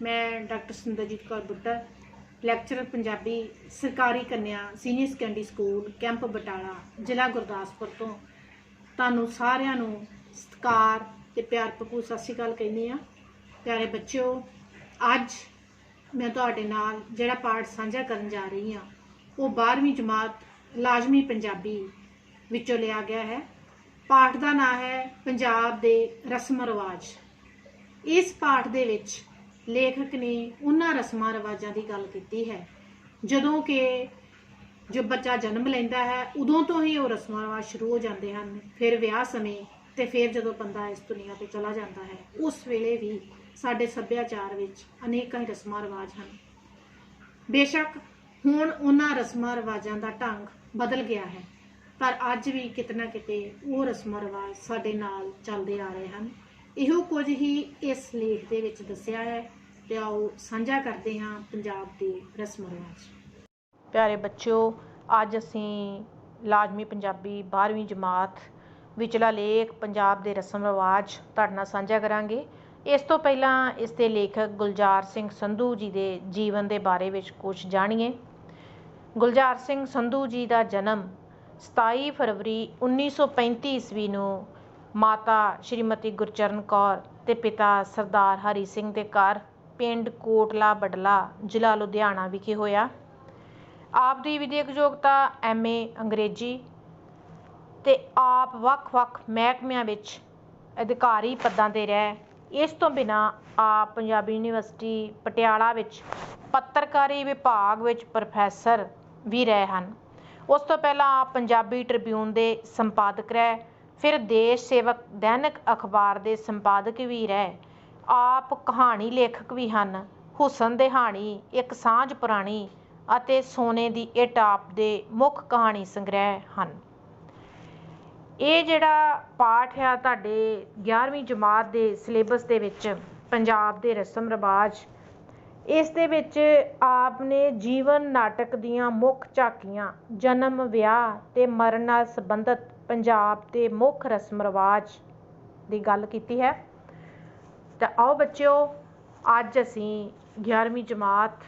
मैं doctor सुंदरजीत Kaur Buttar lecturer Punjabi सरकारी कन्या senior secondary school camp Batala जिला गुरदासपुर तो तुहानू सारिਆਂ ਨੂੰ सत्कार ते प्यार भरपूर सत श्री अकाल कहनी आ। प्यारे बच्चों, अज मैं तुहाडे नाल जिहड़ा पाठ साझा करन जा रही हाँ वो 12वीं जमात लाजमी पंजाबी विचों लिया गया है। पाठ का नाम है पंजाब दे रस्म रिवाज। इस पाठ दे विच लेखक ने उन्हां रस्मां रिवाजां की गल की है जदों कि जो बच्चा जन्म लैंदा है उदों तो ही वो रस्मां रिवाज शुरू हो जाते हैं। फिर विआह समय ते फिर जदों बंदा इस दुनिया ते चला जाता है उस वेले भी साडे सभ्याचार विच अनेकां ही रस्मां रिवाज हैं। बेशक हुण उन्हां रस्मां रिवाजां दा ढंग बदल गया है, पर अज भी किते ना किते वो रस्मां रिवाज साडे नाल चलदे आ रहे हैं। इहो कुछ ही इस लेख दे विच दस्सिया है ते आओ साझा करते हाँ पंजाब दे रस्म रिवाज। प्यारे बच्चों, अज असीं लाजमी पंजाबी 12वीं जमात विचला लेख पंजाब दे रस्म रिवाज तुहाडे नाल साझा करांगे। इस तो पहलां इस दे लेखक गुलजार सिंह संधू जी दे जीवन दे बारे विच कुछ जाणीए। गुलजार सिंह संधू जी का जन्म 27 फरवरी 1935 ईस्वी नूं माता श्रीमती गुरचरण कौर ते पिता सरदार हरी सिंह दे घर पिंड कोटला बडला जिला लुधियाना विखे होया। आप दी विधियक योग्यता MA अंग्रेजी ते आप वख-वख महकमिਆਂ विच अधिकारी पदां ते रहे। इस तो बिना आप पंजाबी यूनीवर्सिटी पटियाला विच पत्रकारी विभाग विच प्रोफैसर भी रहे हैं। उस तो पहला आप पंजाबी ट्रिब्यून के संपादक रहे, फिर देश सेवक दैनिक अखबार के संपादक भी रहे। आप कहानी लेखक भी हैं। हुसन दिहानी, एक सांझ पुरानी ਅਤੇ सोने की इटाप के मुख कहानी संग्रह हैं। ये जिहड़ा पाठ है तुहाडे 11वीं जमात के सिलेबस के विच पंजाब के रस्म रिवाज, इस दे विच आपने जीवन नाटक दीयां मुख झाकियां जन्म विआह ते मरण नाल संबंधित पंजाब के मुख रस्म रिवाज की गल कीती है। तो आओ बच्चों, अज असीं 11वीं जमात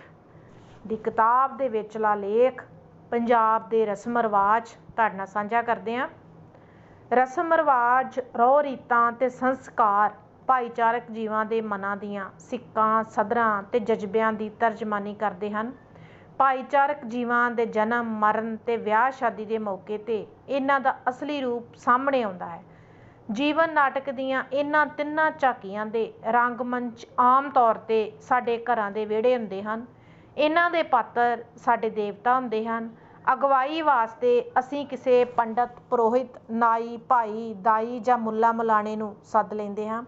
दी किताब दे विचला लेख पंजाब दे रस्म रिवाज तुहाडे नाल साझा करदे हां। रस्म रिवाज रौह रीतां ते संस्कार भाईचारक जीवां दे मनां दीयां सिक्कां सदरां ते जज्बिਆਂ ਦੀ ਤਰਜਮਾਨੀ ਕਰਦੇ ਹਨ। ਭਾਈਚਾਰਕ ਜੀਵਾਂ ਦੇ ਜਨਮ ਮਰਨ ਤੇ ਵਿਆਹ ਸ਼ਾਦੀ ਦੇ ਮੌਕੇ ਤੇ ਇਹਨਾਂ ਦਾ ਅਸਲੀ ਰੂਪ ਸਾਹਮਣੇ ਆਉਂਦਾ ਹੈ। ਜੀਵਨ ਨਾਟਕ ਦੀਆਂ ਇਹਨਾਂ ਤਿੰਨਾਂ ਝਾਕੀਆਂ ਦੇ ਰੰਗਮੰਚ ਆਮ ਤੌਰ ਤੇ ਸਾਡੇ ਘਰਾਂ ਦੇ ਵਿਹੜੇ ਹੁੰਦੇ ਹਨ। ਇਹਨਾਂ ਦੇ ਪਾਤਰ ਸਾਡੇ ਦੇਵਤਾ ਹੁੰਦੇ ਹਨ। ਅਗਵਾਈ ਵਾਸਤੇ ਅਸੀਂ ਕਿਸੇ ਪੰਡਤ, ਪੁਰੋਹਿਤ, ਨਾਈ, ਭਾਈ, ਦਾਈ ਜਾਂ ਮੁੱਲਾ ਮੁਲਾਣੇ ਨੂੰ ਸੱਦ ਲੈਂਦੇ ਹਾਂ।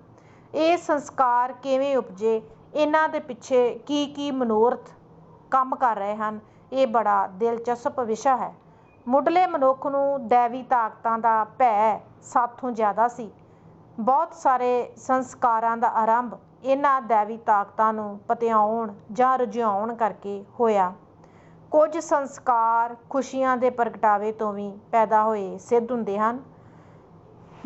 ਇਹ ਸੰਸਕਾਰ ਕਿਵੇਂ ਉਪਜੇ, ਇਹਨਾਂ ਦੇ ਪਿੱਛੇ ਕੀ ਮਨੋਰਥ ਕੰਮ ਕਰ ਰਹੇ ਹਨ, ਇਹ ਬੜਾ ਦਿਲਚਸਪ ਵਿਸ਼ਾ ਹੈ। ਮੁੱਢਲੇ ਮਨੁੱਖ ਨੂੰ ਦੈਵੀ ਤਾਕਤਾਂ ਦਾ ਭੈ ਸਾਥੋਂ ਜ਼ਿਆਦਾ ਸੀ। ਬਹੁਤ ਸਾਰੇ ਸੰਸਕਾਰਾਂ ਦਾ ਆਰੰਭ ਇਹਨਾਂ ਦੈਵੀ ਤਾਕਤਾਂ ਨੂੰ ਪਤਿਆਉਣ ਜਾਂ ਰੁਝਾਉਣ ਕਰਕੇ ਹੋਇਆ। ਕੁਝ ਸੰਸਕਾਰ ਖੁਸ਼ੀਆਂ ਦੇ ਪ੍ਰਗਟਾਵੇ ਤੋਂ ਵੀ ਪੈਦਾ ਹੋਏ ਸਿੱਧ ਹੁੰਦੇ ਹਨ।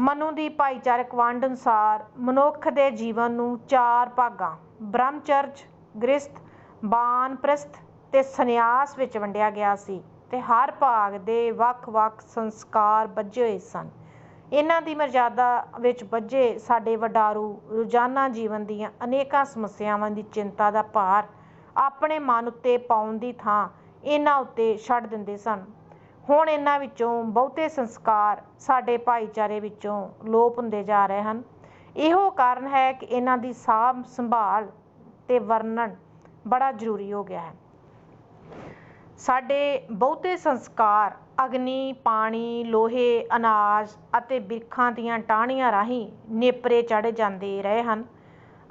ਮਨੂ ਦੀ ਭਾਈਚਾਰਕ ਵੰਡ ਅਨੁਸਾਰ ਮਨੁੱਖ ਦੇ ਜੀਵਨ ਨੂੰ 4 ਭਾਗਾਂ ਬ੍ਰਹਮਚਰਜ, ਗ੍ਰਸਥ, ਬਾਨਪ੍ਰਸਥ ਤੇ ਸੰਨਿਆਸ ਵਿੱਚ ਵੰਡਿਆ ਗਿਆ ਸੀ ਤੇ ਹਰ ਭਾਗ ਦੇ ਵੱਖ-ਵੱਖ ਸੰਸਕਾਰ ਬੱਝੇ ਹੋਏ ਸਨ। ਇਹਨਾਂ ਦੀ ਮਰਜ਼ਾਦਾ ਵਿੱਚ ਬੱਝੇ ਸਾਡੇ ਵਡਾਰੂ ਰੋਜ਼ਾਨਾ ਜੀਵਨ ਦੀਆਂ ਅਨੇਕਾਂ ਸਮੱਸਿਆਵਾਂ ਦੀ ਚਿੰਤਾ ਦਾ ਭਾਰ ਆਪਣੇ ਮਨ ਉੱਤੇ ਪਾਉਣ ਦੀ ਥਾਂ ਇਹਨਾਂ ਉੱਤੇ ਛੱਡ ਦਿੰਦੇ ਸਨ। ਹੁਣ ਇਹਨਾਂ ਵਿੱਚੋਂ ਬਹੁਤੇ ਸੰਸਕਾਰ ਸਾਡੇ ਭਾਈਚਾਰੇ ਵਿੱਚੋਂ ਲੋਪ ਹੁੰਦੇ ਜਾ ਰਹੇ ਹਨ। ਇਹੋ ਕਾਰਨ ਹੈ ਕਿ ਇਹਨਾਂ ਦੀ ਸਾਂਭ ਸੰਭਾਲ ਤੇ ਵਰਣਨ ਬੜਾ ਜ਼ਰੂਰੀ ਹੋ ਗਿਆ ਹੈ। ਸਾਡੇ ਬਹੁਤੇ ਸੰਸਕਾਰ ਅਗਨੀ, ਪਾਣੀ, ਲੋਹੇ, ਅਨਾਜ ਅਤੇ ਬਿਰਖਾਂ ਦੀਆਂ ਟਾਹਣੀਆਂ ਰਾਹੀਂ ਨੇਪਰੇ ਚੜ੍ਹ ਜਾਂਦੇ ਰਹੇ ਹਨ।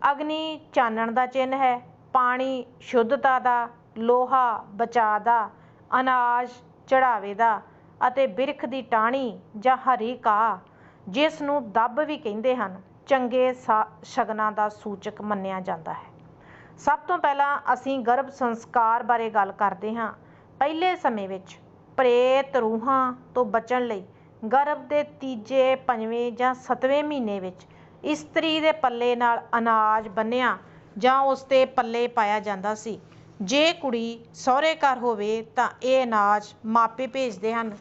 ਅਗਨੀ ਚਾਨਣ ਦਾ ਚਿੰਨ੍ਹ ਹੈ, ਪਾਣੀ ਸ਼ੁੱਧਤਾ ਦਾ, ਲੋਹਾ ਬਚਾਅ ਦਾ, ਅਨਾਜ ਚੜ੍ਹਾਵੇ ਦਾ ਅਤੇ ਬਿਰਖ ਦੀ ਟਾਹਣੀ ਜਾਂ ਹਰੀ ਘਾਹ, ਜਿਸ ਨੂੰ ਦੱਬ ਵੀ ਕਹਿੰਦੇ ਹਨ, ਚੰਗੇ ਸ਼ਗਨਾਂ ਦਾ ਸੂਚਕ ਮੰਨਿਆ ਜਾਂਦਾ ਹੈ। ਸਭ ਤੋਂ ਪਹਿਲਾਂ ਅਸੀਂ ਗਰਭ ਸੰਸਕਾਰ ਬਾਰੇ ਗੱਲ ਕਰਦੇ ਹਾਂ। ਪਹਿਲੇ ਸਮੇਂ ਵਿੱਚ ਪ੍ਰੇਤ ਰੂਹਾਂ ਤੋਂ ਬਚਣ ਲਈ ਗਰਭ ਦੇ 3, 5 ਜਾਂ 7ਵੇਂ ਮਹੀਨੇ ਵਿੱਚ ਇਸਤਰੀ ਦੇ ਪੱਲੇ ਨਾਲ ਅਨਾਜ ਬੰਨ੍ਹਿਆ ਜਾਂ ਉਸ ਦੇ ਪੱਲੇ ਪਾਇਆ ਜਾਂਦਾ ਸੀ। ਜੇ ਕੁੜੀ ਸਹੁਰੇ ਘਰ ਹੋਵੇ ਤਾਂ ਇਹ ਅਨਾਜ ਮਾਪੇ ਭੇਜਦੇ ਹਨ।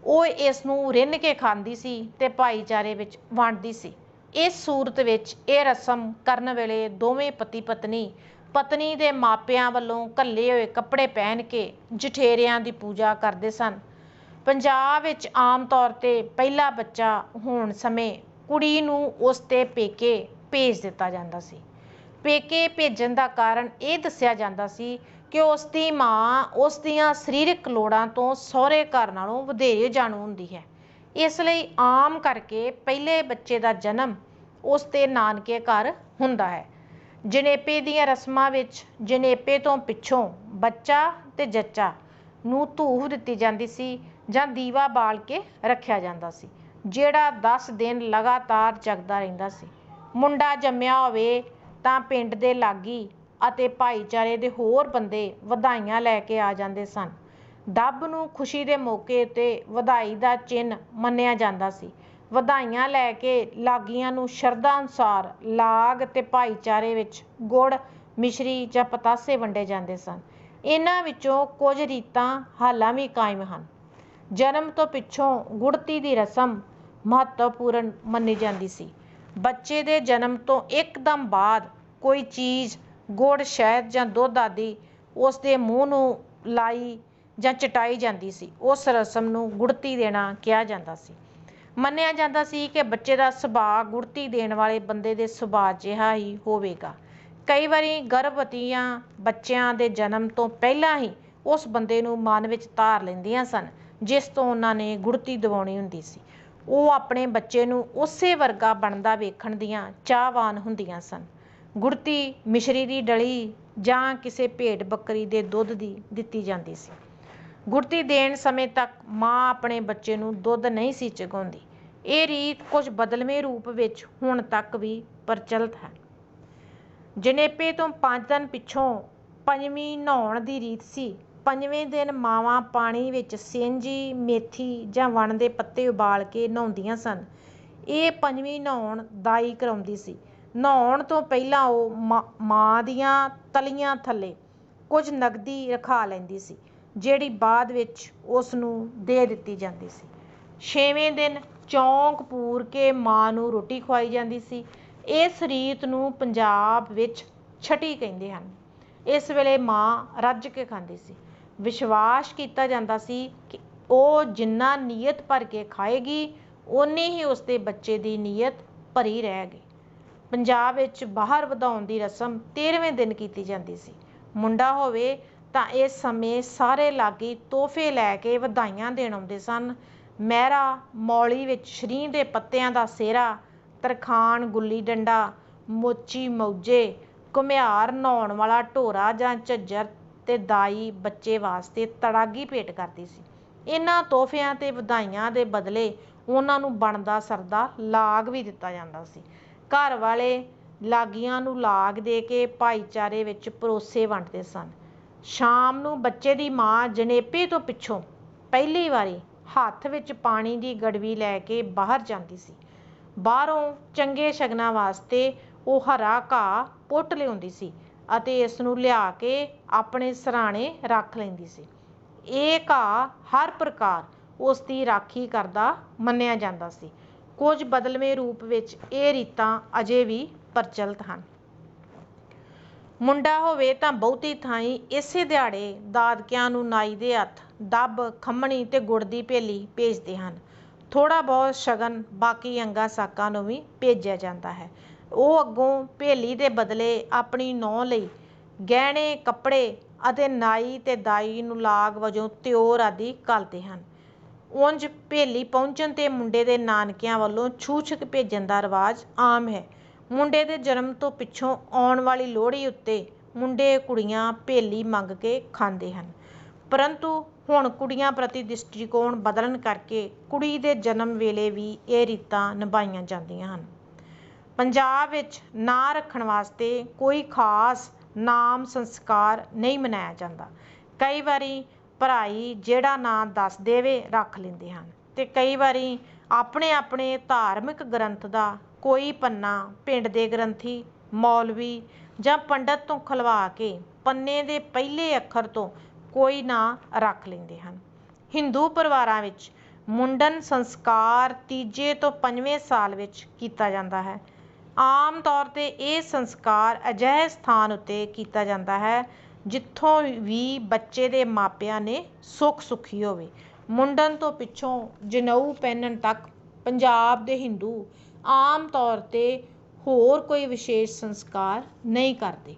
ਉਹ ਇਸ ਨੂੰ ਰਿੰਨ ਕੇ ਖਾਂਦੀ ਸੀ ਤੇ ਭਾਈਚਾਰੇ ਵਿੱਚ ਵੰਡਦੀ ਸੀ। ਇਸ ਸੂਰਤ ਵਿੱਚ ਇਹ ਰਸਮ ਕਰਨ ਵੇਲੇ ਦੋਵੇਂ ਪਤੀ ਪਤਨੀ ਪਤਨੀ ਦੇ ਮਾਪਿਆਂ ਵੱਲੋਂ ਘੱਲੇ ਹੋਏ ਕੱਪੜੇ ਪਹਿਨ ਕੇ ਜਠੇਰਿਆਂ ਦੀ ਪੂਜਾ ਕਰਦੇ ਸਨ। ਪੰਜਾਬ ਵਿੱਚ ਆਮ ਤੌਰ ਤੇ ਪਹਿਲਾ ਬੱਚਾ ਹੋਣ ਸਮੇਂ ਕੁੜੀ ਨੂੰ ਉਸ ਦੇ ਪੇਕੇ ਭੇਜ ਦਿੱਤਾ ਜਾਂਦਾ ਸੀ। ਪੇਕੇ ਭੇਜਣ ਦਾ ਕਾਰਨ ਇਹ ਦੱਸਿਆ ਜਾਂਦਾ ਸੀ ਕਿ ਉਸ ਦੀ ਮਾਂ ਉਸ ਦੀਆਂ ਸਰੀਰਕ ਲੋੜਾਂ ਤੋਂ ਸਹੁਰੇ ਘਰ ਨਾਲੋਂ ਵਧੇਰੇ ਜਾਣੂ ਹੁੰਦੀ ਹੈ। ਇਸ ਲਈ ਆਮ ਕਰਕੇ ਪਹਿਲੇ ਬੱਚੇ ਦਾ ਜਨਮ ਉਸ ਦੇ ਨਾਨਕੇ ਘਰ ਹੁੰਦਾ ਹੈ। ਜਣੇਪੇ ਦੀਆਂ ਰਸਮਾਂ ਵਿੱਚ ਜਣੇਪੇ ਤੋਂ ਪਿੱਛੋਂ ਬੱਚਾ ਤੇ ਜੱਚਾ ਨੂੰ ਧੂਫ ਦਿੱਤੀ ਜਾਂਦੀ ਸੀ ਜਾਂ ਦੀਵਾ ਬਾਲ ਕੇ ਰੱਖਿਆ ਜਾਂਦਾ ਸੀ, ਜਿਹੜਾ 10 ਦਿਨ ਲਗਾਤਾਰ ਜਗਦਾ ਰਹਿੰਦਾ ਸੀ। ਮੁੰਡਾ ਜੰਮਿਆ ਹੋਵੇ ਤਾਂ ਪਿੰਡ ਦੇ ਲਾਗੀ ਅਤੇ ਭਾਈਚਾਰੇ ਦੇ ਹੋਰ ਬੰਦੇ ਵਧਾਈਆਂ ਲੈ ਕੇ ਆ ਜਾਂਦੇ ਸਨ। ਡੱਬ ਨੂੰ ਖੁਸ਼ੀ ਦੇ ਮੌਕੇ ਉੱਤੇ ਵਧਾਈ ਦਾ ਚਿੰਨ੍ਹ ਮੰਨਿਆ ਜਾਂਦਾ ਸੀ। ਵਧਾਈਆਂ ਲੈ ਕੇ ਲਾਗੀਆਂ ਨੂੰ ਸ਼ਰਧਾ ਅਨੁਸਾਰ ਲਾਗ ਤੇ ਭਾਈਚਾਰੇ ਵਿੱਚ ਗੁੜ, ਮਿਸ਼ਰੀ ਜਾਂ ਪਤਾਸੇ ਵੰਡੇ ਜਾਂਦੇ ਸਨ। ਇਹਨਾਂ ਵਿੱਚੋਂ ਕੁਝ ਰੀਤਾਂ ਹਾਲਾਂ ਵੀ ਕਾਇਮ ਹਨ। ਜਨਮ ਤੋਂ ਪਿੱਛੋਂ ਗੁੜਤੀ ਦੀ ਰਸਮ ਮਹੱਤਵਪੂਰਨ ਮੰਨੀ ਜਾਂਦੀ ਸੀ। ਬੱਚੇ ਦੇ ਜਨਮ ਤੋਂ ਇੱਕਦਮ ਬਾਅਦ ਕੋਈ ਚੀਜ਼ ਗੁੜ, ਸ਼ਹਿਦ ਜਾਂ ਦੁੱਧ ਆਦਿ ਉਸ ਦੇ ਮੂੰਹ ਨੂੰ ਲਾਈ ਜਾਂ ਚਟਾਈ ਜਾਂਦੀ ਸੀ। ਉਸ ਰਸਮ ਨੂੰ ਗੁੜਤੀ ਦੇਣਾ ਕਿਹਾ ਜਾਂਦਾ ਸੀ। ਮੰਨਿਆ ਜਾਂਦਾ ਸੀ ਕਿ ਬੱਚੇ ਦਾ ਸੁਭਾਅ ਗੁੜਤੀ ਦੇਣ ਵਾਲੇ ਬੰਦੇ ਦੇ ਸੁਭਾਅ ਜਿਹਾ ਹੀ ਹੋਵੇਗਾ। ਕਈ ਵਾਰੀ ਗਰਭਵਤੀਆਂ ਬੱਚਿਆਂ ਦੇ ਜਨਮ ਤੋਂ ਪਹਿਲਾਂ ਹੀ ਉਸ ਬੰਦੇ ਨੂੰ ਮਨ ਵਿੱਚ ਧਾਰ ਲੈਂਦੀਆਂ ਸਨ ਜਿਸ ਤੋਂ ਉਹਨਾਂ ਨੇ ਗੁੜਤੀ ਦਿਵਾਉਣੀ ਹੁੰਦੀ ਸੀ। ਉਹ ਆਪਣੇ ਬੱਚੇ ਨੂੰ ਉਸੇ ਵਰਗਾ ਬਣਦਾ ਵੇਖਣ ਦੀਆਂ ਚਾਹਵਾਨ ਹੁੰਦੀਆਂ ਸਨ। ਗੁੜਤੀ ਮਿਸ਼ਰੀ ਦੀ ਡਲੀ ਜਾਂ ਕਿਸੇ ਭੇਡ ਬੱਕਰੀ ਦੇ ਦੁੱਧ ਦੀ ਦਿੱਤੀ ਜਾਂਦੀ ਸੀ। ਗੁੜਤੀ ਦੇਣ ਸਮੇਂ ਤੱਕ ਮਾਂ ਆਪਣੇ ਬੱਚੇ ਨੂੰ ਦੁੱਧ ਨਹੀਂ ਸੀ ਚੁਗਾਉਂਦੀ। ਇਹ ਰੀਤ ਕੁਝ ਬਦਲਵੇਂ ਰੂਪ ਵਿੱਚ ਹੁਣ ਤੱਕ ਵੀ ਪ੍ਰਚਲਿਤ ਹੈ। ਜਣੇਪੇ ਤੋਂ 5 ਦਿਨ ਪਿੱਛੋਂ ਪੰਜਵੀਂ ਨਹਾਉਣ ਦੀ ਰੀਤ ਸੀ। ਪੰਜਵੇਂ ਦਿਨ ਮਾਵਾਂ ਪਾਣੀ ਵਿੱਚ ਸਿੰਜੀ, ਮੇਥੀ ਜਾਂ ਵਣ ਦੇ ਪੱਤੇ ਉਬਾਲ ਕੇ ਨਹਾਉਂਦੀਆਂ ਸਨ। ਇਹ ਪੰਜਵੀਂ ਨਹਾਉਣ ਦਾਈ ਕਰਾਉਂਦੀ ਸੀ। ਨਹਾਉਣ ਤੋਂ ਪਹਿਲਾਂ ਉਹ ਮਾਂ ਦੀਆਂ ਤਲੀਆਂ ਥੱਲੇ ਕੁਝ ਨਕਦੀ ਰਖਾ ਲੈਂਦੀ ਸੀ, ਜਿਹੜੀ ਬਾਅਦ ਵਿੱਚ ਉਸ ਨੂੰ ਦੇ ਦਿੱਤੀ ਜਾਂਦੀ ਸੀ। 6ਵੇਂ ਦਿਨ ਚੌਂਕ ਪੂਰ ਕੇ ਮਾਂ ਨੂੰ ਰੋਟੀ ਖਵਾਈ ਜਾਂਦੀ ਸੀ। ਇਸ ਰੀਤ ਨੂੰ ਪੰਜਾਬ ਵਿੱਚ ਛਟੀ ਕਹਿੰਦੇ ਹਨ। ਇਸ ਵੇਲੇ ਮਾਂ ਰੱਜ ਕੇ ਖਾਂਦੀ ਸੀ। ਵਿਸ਼ਵਾਸ ਕੀਤਾ ਜਾਂਦਾ ਸੀ ਕਿ ਉਹ ਜਿੰਨਾ ਨੀਅਤ ਭਰ ਕੇ ਖਾਏਗੀ ਓਨੀ ਹੀ ਉਸ ਦੇ ਬੱਚੇ ਦੀ ਨੀਅਤ ਭਰੀ ਰਹੇਗੀ। ਪੰਜਾਬ ਵਿੱਚ ਬਾਹਰ ਵਧਾਉਣ ਦੀ ਰਸਮ 13ਵੇਂ ਦਿਨ ਕੀਤੀ ਜਾਂਦੀ ਸੀ। ਮੁੰਡਾ ਹੋਵੇ ਤਾਂ ਇਸ ਸਮੇਂ ਸਾਰੇ ਲਾਗੀ ਤੋਹਫੇ ਲੈ ਕੇ ਵਧਾਈਆਂ ਦੇਣ ਆਉਂਦੇ ਸਨ। ਮਹਿਰਾ ਮੌਲੀ ਵਿੱਚ ਸ਼ਰੀਂਹ ਦੇ ਪੱਤਿਆਂ ਦਾ ਸਿਹਰਾ, ਤਰਖਾਣ, ਗੁੱਲੀ ਡੰਡਾ, ਮੋਚੀ ਮੌਜੇ, ਘੁਮਿਆਰ, ਨਹਾਉਣ ਵਾਲਾ ਢੋਰਾ ਜਾਂ ਝੱਜਰ ਤੇ ਦਾਈ ਬੱਚੇ ਵਾਸਤੇ ਤੜਾਗੀ ਭੇਟ ਕਰਦੀ ਸੀ। ਇਹਨਾਂ ਤੋਹਫਿਆਂ ਤੇ ਵਧਾਈਆਂ ਦੇ ਬਦਲੇ ਉਹਨਾਂ ਨੂੰ ਬਣਦਾ ਸਰਦਾ ਲਾਗ ਵੀ ਦਿੱਤਾ ਜਾਂਦਾ ਸੀ। ਘਰ ਵਾਲੇ ਲਾਗੀਆਂ ਨੂੰ ਲਾਗ ਦੇ ਕੇ ਭਾਈਚਾਰੇ ਵਿੱਚ ਪਰੋਸੇ ਵੰਡਦੇ ਸਨ। ਸ਼ਾਮ ਨੂੰ ਬੱਚੇ ਦੀ ਮਾਂ ਜਣੇਪੇ ਤੋਂ ਪਿੱਛੋਂ ਪਹਿਲੀ ਵਾਰੀ ਹੱਥ ਵਿੱਚ ਪਾਣੀ ਦੀ ਗੜਵੀ ਲੈ ਕੇ ਬਾਹਰ ਜਾਂਦੀ ਸੀ। ਬਾਹਰੋਂ ਚੰਗੇ ਸ਼ਗਨਾਂ ਵਾਸਤੇ ਉਹ ਹਰਾ ਘਾਹ ਪੁੱਟ ਲਿਆਉਂਦੀ ਸੀ ਅਤੇ ਇਸ ਨੂੰ ਲਿਆ ਕੇ ਆਪਣੇ ਸਿਰਹਾਣੇ ਰੱਖ ਲੈਂਦੀ ਸੀ। ਇਹ ਘਾਹ ਹਰ ਪ੍ਰਕਾਰ ਉਸ ਦੀ ਰਾਖੀ ਕਰਦਾ ਮੰਨਿਆ ਜਾਂਦਾ ਸੀ। ਕੁਝ ਬਦਲਵੇਂ ਰੂਪ ਵਿੱਚ ਇਹ ਰੀਤਾਂ ਅਜੇ ਵੀ ਪ੍ਰਚਲਿਤ ਹਨ। ਮੁੰਡਾ ਹੋਵੇ ਤਾਂ ਬਹੁਤੀ ਥਾਈਂ ਇਸੇ ਦਿਹਾੜੇ ਦਾਦਕਿਆਂ ਨੂੰ ਨਾਈ ਦੇ ਹੱਥ ਡੱਬ, ਖੰਮਣੀ ਤੇ ਗੁੜ ਦੀ ਭੇਲੀ ਭੇਜਦੇ ਹਨ। ਥੋੜ੍ਹਾ ਬਹੁਤ ਸ਼ਗਨ ਬਾਕੀ ਅੰਗਾਂ ਸਾਕਾਂ ਨੂੰ ਵੀ ਭੇਜਿਆ ਜਾਂਦਾ ਹੈ। ਉਹ ਅੱਗੋਂ ਭੇਲੀ ਦੇ ਬਦਲੇ ਆਪਣੀ ਨੂੰਹ ਲਈ ਗਹਿਣੇ, ਕੱਪੜੇ ਅਤੇ ਨਾਈ ਤੇ ਦਾਈ ਨੂੰ ਲਾਗ ਵਜੋਂ ਤਿਉਰ ਆਦਿ ਘੱਲਦੇ ਹਨ। ਉਂਝ ਭੇਲੀ ਪਹੁੰਚਣ ਤੇ ਮੁੰਡੇ ਦੇ ਨਾਨਕਿਆਂ ਵੱਲੋਂ ਛੂਛਕ ਭੇਜਣ ਦਾ ਰਿਵਾਜ ਆਮ ਹੈ। ਮੁੰਡੇ ਦੇ ਜਨਮ ਤੋਂ ਪਿੱਛੋਂ ਆਉਣ ਵਾਲੀ ਲੋਹੜੀ ਉੱਤੇ ਮੁੰਡੇ ਕੁੜੀਆਂ ਭੇਲੀ ਮੰਗ ਕੇ ਖਾਂਦੇ ਹਨ। ਪਰੰਤੂ ਹੁਣ ਕੁੜੀਆਂ ਪ੍ਰਤੀ ਦ੍ਰਿਸ਼ਟੀਕੋਣ ਬਦਲਣ ਕਰਕੇ ਕੁੜੀ ਦੇ ਜਨਮ ਵੇਲੇ ਵੀ ਇਹ ਰੀਤਾਂ ਨਿਭਾਈਆਂ ਜਾਂਦੀਆਂ ਹਨ। ਪੰਜਾਬ ਵਿੱਚ ਨਾਂ ਰੱਖਣ ਵਾਸਤੇ ਕੋਈ ਖਾਸ ਨਾਮ ਸੰਸਕਾਰ ਨਹੀਂ ਮਨਾਇਆ ਜਾਂਦਾ। ਕਈ ਵਾਰੀ ਭਰਾਈ ਜਿਹੜਾ ਨਾਂ ਦੱਸ ਦੇਵੇ ਰੱਖ ਲੈਂਦੇ ਹਨ ਤੇ ਕਈ ਵਾਰੀ ਆਪਣੇ ਆਪਣੇ ਧਾਰਮਿਕ ਗ੍ਰੰਥ ਦਾ ਕੋਈ ਪੰਨਾ ਪਿੰਡ ਦੇ ਗ੍ਰੰਥੀ, ਮੌਲਵੀ ਜਾਂ ਪੰਡਤ ਤੋਂ ਖਲਵਾ ਕੇ ਪੰਨੇ ਦੇ ਪਹਿਲੇ ਅੱਖਰ ਤੋਂ ਕੋਈ ਨਾਂ ਰੱਖ ਲੈਂਦੇ ਹਨ। ਹਿੰਦੂ ਪਰਿਵਾਰਾਂ ਵਿੱਚ ਮੁੰਡਨ ਸੰਸਕਾਰ ਤੀਜੇ ਤੋਂ 5ਵੇਂ ਸਾਲ ਵਿੱਚ ਕੀਤਾ ਜਾਂਦਾ ਹੈ। ਆਮ ਤੌਰ 'ਤੇ ਇਹ ਸੰਸਕਾਰ ਅਜਿਹੇ ਸਥਾਨ ਉੱਤੇ ਕੀਤਾ ਜਾਂਦਾ ਹੈ ਜਿੱਥੋਂ ਵੀ ਬੱਚੇ ਦੇ ਮਾਪਿਆਂ ਨੇ ਸੁੱਖ ਸੁੱਖੀ ਹੋਵੇ। ਮੁੰਡਨ ਤੋਂ ਪਿੱਛੋਂ ਜਨੇਊ ਪਹਿਨਣ ਤੱਕ ਪੰਜਾਬ ਦੇ ਹਿੰਦੂ ਆਮ ਤੌਰ 'ਤੇ ਹੋਰ ਕੋਈ ਵਿਸ਼ੇਸ਼ ਸੰਸਕਾਰ ਨਹੀਂ ਕਰਦੇ।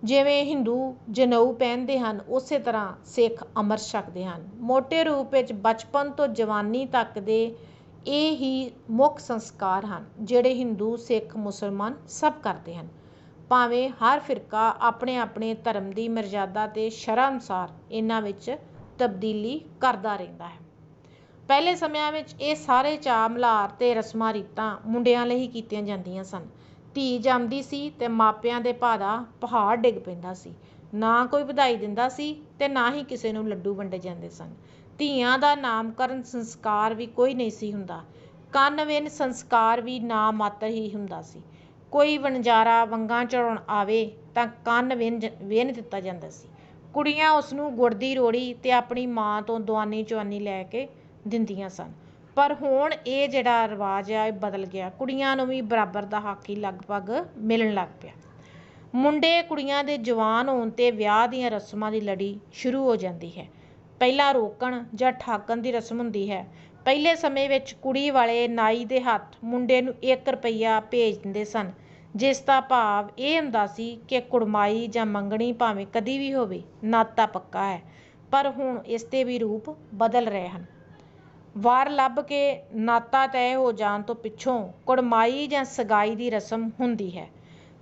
ਜਿਵੇਂ ਹਿੰਦੂ ਜਨੇਊ ਪਹਿਨਦੇ ਹਨ, ਉਸੇ ਤਰ੍ਹਾਂ ਸਿੱਖ ਅੰਮ੍ਰਿਤ ਛਕਦੇ ਹਨ। ਮੋਟੇ ਰੂਪ ਵਿੱਚ ਬਚਪਨ ਤੋਂ ਜਵਾਨੀ ਤੱਕ ਦੇ ਇਹ ਹੀ ਮੁੱਖ ਸੰਸਕਾਰ ਹਨ ਜਿਹੜੇ ਹਿੰਦੂ, ਸਿੱਖ, ਮੁਸਲਮਾਨ ਸਭ ਕਰਦੇ ਹਨ। ਭਾਵੇਂ ਹਰ ਫਿਰਕਾ ਆਪਣੇ ਆਪਣੇ ਧਰਮ ਦੀ ਮਰਜ਼ਾਦਾ ਤੇ ਸ਼ਰ੍ਹਾ ਅਨੁਸਾਰ ਇਹਨਾਂ ਵਿੱਚ ਤਬਦੀਲੀ ਕਰਦਾ ਰਹਿੰਦਾ ਹੈ। ਪਹਿਲੇ ਸਮਿਆਂ ਵਿੱਚ ਇਹ ਸਾਰੇ ਚਾਅ ਮਲ੍ਹਾਰ ਤੇ ਰਸਮਾਂ ਰੀਤਾਂ ਮੁੰਡਿਆਂ ਲਈ ਹੀ ਕੀਤੀਆਂ ਜਾਂਦੀਆਂ ਸਨ। ਧੀ ਜੰਮਦੀ ਸੀ ਤੇ ਮਾਪਿਆਂ ਦੇ ਭਾਅ ਦਾ ਪਹਾੜ ਡਿੱਗ ਪੈਂਦਾ ਸੀ। ਨਾ ਕੋਈ ਵਧਾਈ ਦਿੰਦਾ ਸੀ ਤੇ ਨਾ ਹੀ ਕਿਸੇ ਨੂੰ ਲੱਡੂ ਵੰਡੇ ਜਾਂਦੇ ਸਨ। ਧੀਆਂ ਦਾ ਨਾਮਕਰਨ ਸੰਸਕਾਰ ਵੀ ਕੋਈ ਨਹੀਂ ਸੀ ਹੁੰਦਾ। ਕੰਨ-ਵਿੰਨ ਸੰਸਕਾਰ ਵੀ ਨਾ ਮਾਤਰ ਹੀ ਹੁੰਦਾ ਸੀ। ਕੋਈ ਵਣਜਾਰਾ ਵੰਗਾਂ ਚੜਾਉਣ ਆਵੇ ਤਾਂ ਕੰਨ-ਵਿੰਨ ਦਿੱਤਾ ਜਾਂਦਾ ਸੀ। ਕੁੜੀਆਂ ਉਸ ਨੂੰ ਗੁੜ ਦੀ ਰੋੜੀ ਤੇ ਆਪਣੀ ਮਾਂ ਤੋਂ ਦੁਆਨੀ ਚੁਆਨੀ ਲੈ ਕੇ ਦਿੰਦੀਆਂ ਸਨ। ਪਰ ਹੁਣ ਇਹ ਜਿਹੜਾ ਰਿਵਾਜ ਆ ਇਹ ਬਦਲ ਗਿਆ। ਕੁੜੀਆਂ ਨੂੰ ਵੀ ਬਰਾਬਰ ਦਾ ਹੱਕ ਹੀ ਲਗਭਗ ਮਿਲਣ ਲੱਗ ਪਿਆ। ਮੁੰਡੇ ਕੁੜੀਆਂ ਦੇ ਜਵਾਨ ਹੋਣ 'ਤੇ ਵਿਆਹ ਦੀਆਂ ਰਸਮਾਂ ਦੀ ਲੜੀ ਸ਼ੁਰੂ ਹੋ ਜਾਂਦੀ ਹੈ। ਪਹਿਲਾਂ ਰੋਕਣ ਜਾਂ ਠਾਕਣ ਦੀ ਰਸਮ ਹੁੰਦੀ ਹੈ। ਪਹਿਲੇ ਸਮੇਂ ਵਿੱਚ ਕੁੜੀ ਵਾਲੇ ਨਾਈ ਦੇ ਹੱਥ ਮੁੰਡੇ ਨੂੰ 1 ਰੁਪਈਆ ਭੇਜ ਦਿੰਦੇ ਸਨ, ਜਿਸ ਦਾ ਭਾਵ ਇਹ ਹੁੰਦਾ ਸੀ ਕਿ ਕੁੜਮਾਈ ਜਾਂ ਮੰਗਣੀ ਭਾਵੇਂ ਕਦੀ ਵੀ ਹੋਵੇ, ਨਾਤਾ ਪੱਕਾ ਹੈ। ਪਰ ਹੁਣ ਇਸ ਦੇ ਵੀ ਰੂਪ ਬਦਲ ਰਹੇ ਹਨ। ਵਰ ਲੱਭ ਕੇ ਨਾਤਾ ਤੈਅ ਹੋ ਜਾਣ ਤੋਂ ਪਿੱਛੋਂ ਕੁੜਮਾਈ ਜਾਂ ਸਗਾਈ ਦੀ ਰਸਮ ਹੁੰਦੀ ਹੈ।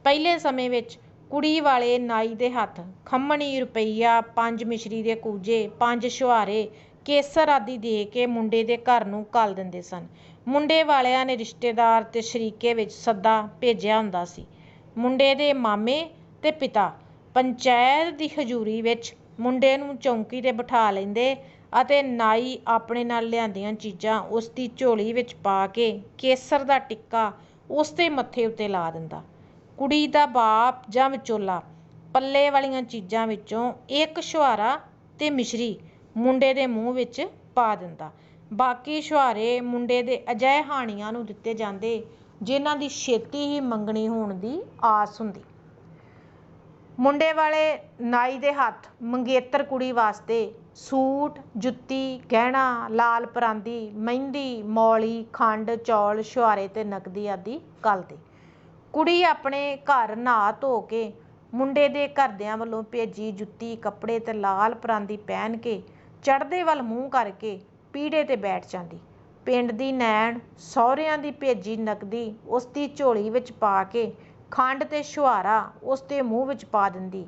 ਪਹਿਲੇ ਸਮੇਂ ਵਿੱਚ ਕੁੜੀ ਵਾਲੇ ਨਾਈ ਦੇ ਹੱਥ ਖੰਮਣੀ, ਰੁਪਈਆ, 5 ਮਿਸ਼ਰੀ ਦੇ ਕੂਜੇ, 5 ਛੁਹਾਰੇ, ਕੇਸਰ ਆਦਿ ਦੇ ਕੇ ਮੁੰਡੇ ਦੇ ਘਰ ਨੂੰ ਘੱਲ ਦਿੰਦੇ ਸਨ। ਮੁੰਡੇ ਵਾਲਿਆਂ ਨੇ ਰਿਸ਼ਤੇਦਾਰ ਤੇ ਸ਼ਰੀਕੇ ਵਿੱਚ ਸੱਦਾ ਭੇਜਿਆ ਹੁੰਦਾ ਸੀ। ਮੁੰਡੇ ਦੇ ਮਾਮੇ ਤੇ ਪਿਤਾ ਪੰਚਾਇਤ ਦੀ ਹਜ਼ੂਰੀ ਵਿੱਚ ਮੁੰਡੇ ਨੂੰ ਚੌਂਕੀ 'ਤੇ ਬਿਠਾ ਲੈਂਦੇ ਅਤੇ ਨਾਈ ਆਪਣੇ ਨਾਲ ਲਿਆਂਦੀਆਂ ਚੀਜ਼ਾਂ ਉਸ ਦੀ ਝੋਲੀ ਵਿੱਚ ਪਾ ਕੇ ਕੇਸਰ ਦਾ ਟਿੱਕਾ ਉਸ ਦੇ ਮੱਥੇ ਉੱਤੇ ਲਾ ਦਿੰਦਾ। ਕੁੜੀ ਦਾ ਬਾਪ ਜਾਂ ਵਿਚੋਲਾ ਪੱਲੇ ਵਾਲੀਆਂ ਚੀਜ਼ਾਂ ਵਿੱਚੋਂ 1 ਛੁਹਾਰਾ ਤੇ ਮਿਸ਼ਰੀ ਮੁੰਡੇ ਦੇ ਮੂੰਹ ਵਿੱਚ ਪਾ ਦਿੰਦਾ। ਬਾਕੀ ਛੁਹਾਰੇ ਮੁੰਡੇ ਦੇ ਅਜਿਹੇ ਹਾਣੀਆਂ ਨੂੰ ਦਿੱਤੇ ਜਾਂਦੇ ਜਿਨ੍ਹਾਂ ਦੀ ਛੇਤੀ ਹੀ ਮੰਗਣੀ ਹੋਣ ਦੀ ਆਸ ਹੁੰਦੀ। ਮੁੰਡੇ ਵਾਲੇ ਨਾਈ ਦੇ ਹੱਥ ਮੰਗੇਤਰ ਕੁੜੀ ਵਾਸਤੇ ਸੂਟ, ਜੁੱਤੀ, ਗਹਿਣਾ, ਲਾਲ ਪਰਾਂਦੀ, ਮਹਿੰਦੀ, ਮੌਲੀ, ਖੰਡ, ਚੌਲ, ਛੁਹਾਰੇ ਤੇ ਨਕਦੀ ਆਦਿ ਘੱਲਦੇ। ਕੁੜੀ ਆਪਣੇ ਘਰ ਨਹਾ ਧੋ ਕੇ ਮੁੰਡੇ ਦੇ ਘਰਦਿਆਂ ਵੱਲੋਂ ਭੇਜੀ ਜੁੱਤੀ, ਕੱਪੜੇ ਤੇ ਲਾਲ ਪਰਾਂਦੀ ਪਹਿਨ ਕੇ ਚੜ੍ਹਦੇ ਵੱਲ ਮੂੰਹ ਕਰਕੇ ਪੀੜ੍ਹੇ 'ਤੇ ਬੈਠ ਜਾਂਦੀ। ਪਿੰਡ ਦੀ ਨੈਣ ਸਹੁਰਿਆਂ ਦੀ ਭੇਜੀ ਨਕਦੀ ਉਸ ਦੀ ਝੋਲੀ ਵਿੱਚ ਪਾ ਕੇ ਖੰਡ ਤੇ ਛੁਹਾਰਾ ਉਸ ਦੇ ਮੂੰਹ ਵਿੱਚ ਪਾ ਦਿੰਦੀ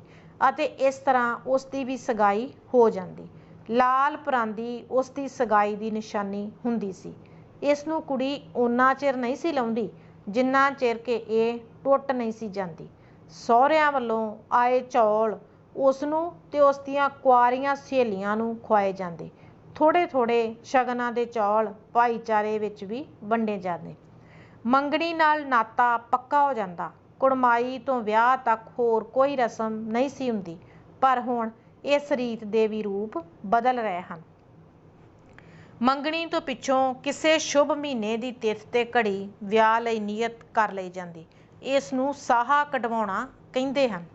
ਅਤੇ ਇਸ ਤਰ੍ਹਾਂ ਉਸ ਦੀ ਵੀ ਸਗਾਈ ਹੋ ਜਾਂਦੀ। ਲਾਲ ਪਰਾਂਦੀ ਉਸ ਦੀ ਸਗਾਈ ਦੀ ਨਿਸ਼ਾਨੀ ਹੁੰਦੀ ਸੀ। ਇਸ ਨੂੰ ਕੁੜੀ ਓਨਾ ਚਿਰ ਨਹੀਂ ਸੀ ਲਾਉਂਦੀ ਜਿੰਨਾ ਚਿਰ ਕਿ ਇਹ ਟੁੱਟ ਨਹੀਂ ਸੀ ਜਾਂਦੀ। ਸਹੁਰਿਆਂ ਵੱਲੋਂ ਆਏ ਚੌਲ ਉਸ ਨੂੰ ਤੇ ਉਸ ਦੀਆਂ ਕੁਆਰੀਆਂ ਸਹੇਲੀਆਂ ਨੂੰ ਖੁਆਏ ਜਾਂਦੇ। ਥੋੜ੍ਹੇ ਥੋੜ੍ਹੇ ਸ਼ਗਨਾਂ ਦੇ ਚੌਲ ਭਾਈਚਾਰੇ ਵਿੱਚ ਵੀ ਵੰਡੇ ਜਾਂਦੇ। ਮੰਗਣੀ ਨਾਲ ਨਾਤਾ ਪੱਕਾ ਹੋ ਜਾਂਦਾ। ਕੁੜਮਾਈ ਤੋਂ ਵਿਆਹ ਤੱਕ ਹੋਰ ਕੋਈ ਰਸਮ ਨਹੀਂ ਸੀ ਹੁੰਦੀ। ਪਰ ਹੁਣ ਇਸ ਰੀਤ ਦੇ ਵੀ ਰੂਪ ਬਦਲ ਰਹੇ ਹਨ। ਮੰਗਣੀ ਤੋਂ ਪਿੱਛੋਂ ਕਿਸੇ ਸ਼ੁਭ ਮਹੀਨੇ ਦੀ ਤਿਥ ਤੇ ਘੜੀ ਵਿਆਹ ਲਈ ਨੀਅਤ ਕਰ ਲਈ ਜਾਂਦੀ। ਇਸ ਨੂੰ ਸਾਹਾ ਕਢਵਾਉਣਾ ਕਹਿੰਦੇ ਹਨ।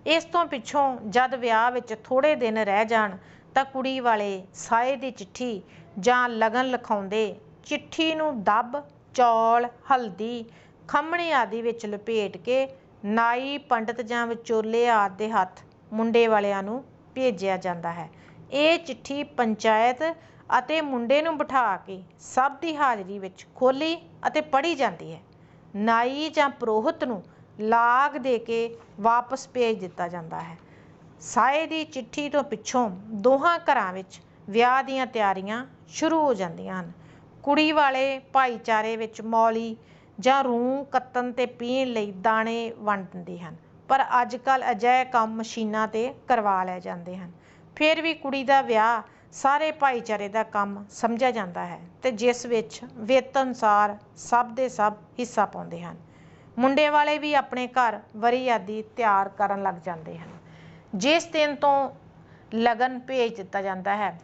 ਇਸ ਤੋਂ ਪਿੱਛੋਂ ਜਦ ਵਿਆਹ ਵਿੱਚ ਥੋੜ੍ਹੇ ਦਿਨ ਰਹਿ ਜਾਣ ਤਾਂ ਕੁੜੀ ਵਾਲੇ ਸਾਏ ਦੀ ਚਿੱਠੀ ਜਾਂ ਲਗਨ ਲਿਖਾਉਂਦੇ। ਚਿੱਠੀ ਨੂੰ ਦੱਬ, ਚੌਲ, ਹਲਦੀ, ਖੰਮਣੇ ਆਦਿ ਵਿੱਚ ਲਪੇਟ ਕੇ ਨਾਈ, ਪੰਡਤ ਜਾਂ ਵਿਚੋਲੇ ਆਦਿ ਦੇ ਹੱਥ ਮੁੰਡੇ ਵਾਲਿਆਂ ਨੂੰ ਭੇਜਿਆ ਜਾਂਦਾ ਹੈ। ਇਹ ਚਿੱਠੀ ਪੰਚਾਇਤ ਅਤੇ ਮੁੰਡੇ ਨੂੰ ਬਿਠਾ ਕੇ ਸਭ ਦੀ ਹਾਜ਼ਰੀ ਵਿੱਚ ਖੋਲ੍ਹੀ ਅਤੇ ਪੜ੍ਹੀ ਜਾਂਦੀ ਹੈ। ਨਾਈ ਜਾਂ ਪੁਰੋਹਿਤ ਨੂੰ ਲਾਗ ਦੇ ਕੇ ਵਾਪਸ ਭੇਜ ਦਿੱਤਾ ਜਾਂਦਾ ਹੈ। ਸਾਏ ਦੀ ਚਿੱਠੀ ਤੋਂ ਪਿੱਛੋਂ ਦੋਹਾਂ ਘਰਾਂ ਵਿੱਚ ਵਿਆਹ ਦੀਆਂ ਤਿਆਰੀਆਂ ਸ਼ੁਰੂ ਹੋ ਜਾਂਦੀਆਂ ਹਨ। ਕੁੜੀ ਵਾਲੇ ਭਾਈਚਾਰੇ ਵਿੱਚ ਮੌਲੀ ਜਾਂ ਰੂੰ ਕੱਤਣ ਤੇ ਪੀਣ ਲਈ ਦਾਣੇ ਵੰਡ ਦਿੰਦੇ ਹਨ। ਪਰ ਅੱਜ ਕੱਲ੍ਹ ਅਜਿਹੇ ਕੰਮ ਮਸ਼ੀਨਾਂ 'ਤੇ ਕਰਵਾ ਲਏ ਜਾਂਦੇ ਹਨ। ਫਿਰ ਵੀ ਕੁੜੀ ਦਾ ਵਿਆਹ ਸਾਰੇ ਭਾਈਚਾਰੇ ਦਾ ਕੰਮ ਸਮਝਿਆ ਜਾਂਦਾ ਹੈ ਤੇ ਜਿਸ ਵਿੱਚ ਵਿੱਤ ਅਨੁਸਾਰ ਸਭ ਦੇ ਸਭ ਹਿੱਸਾ ਪਾਉਂਦੇ ਹਨ। ਮੁੰਡੇ ਵਾਲੇ ਵੀ ਆਪਣੇ ਘਰ ਵਰੀ ਆਦਿ ਤਿਆਰ ਕਰਨ ਲੱਗ ਜਾਂਦੇ ਹਨ। ਜਿਸ ਦਿਨ ਤੋਂ ਲਗਨ ਭੇਜ ਦਿੱਤਾ ਜਾਂਦਾ ਹੈ,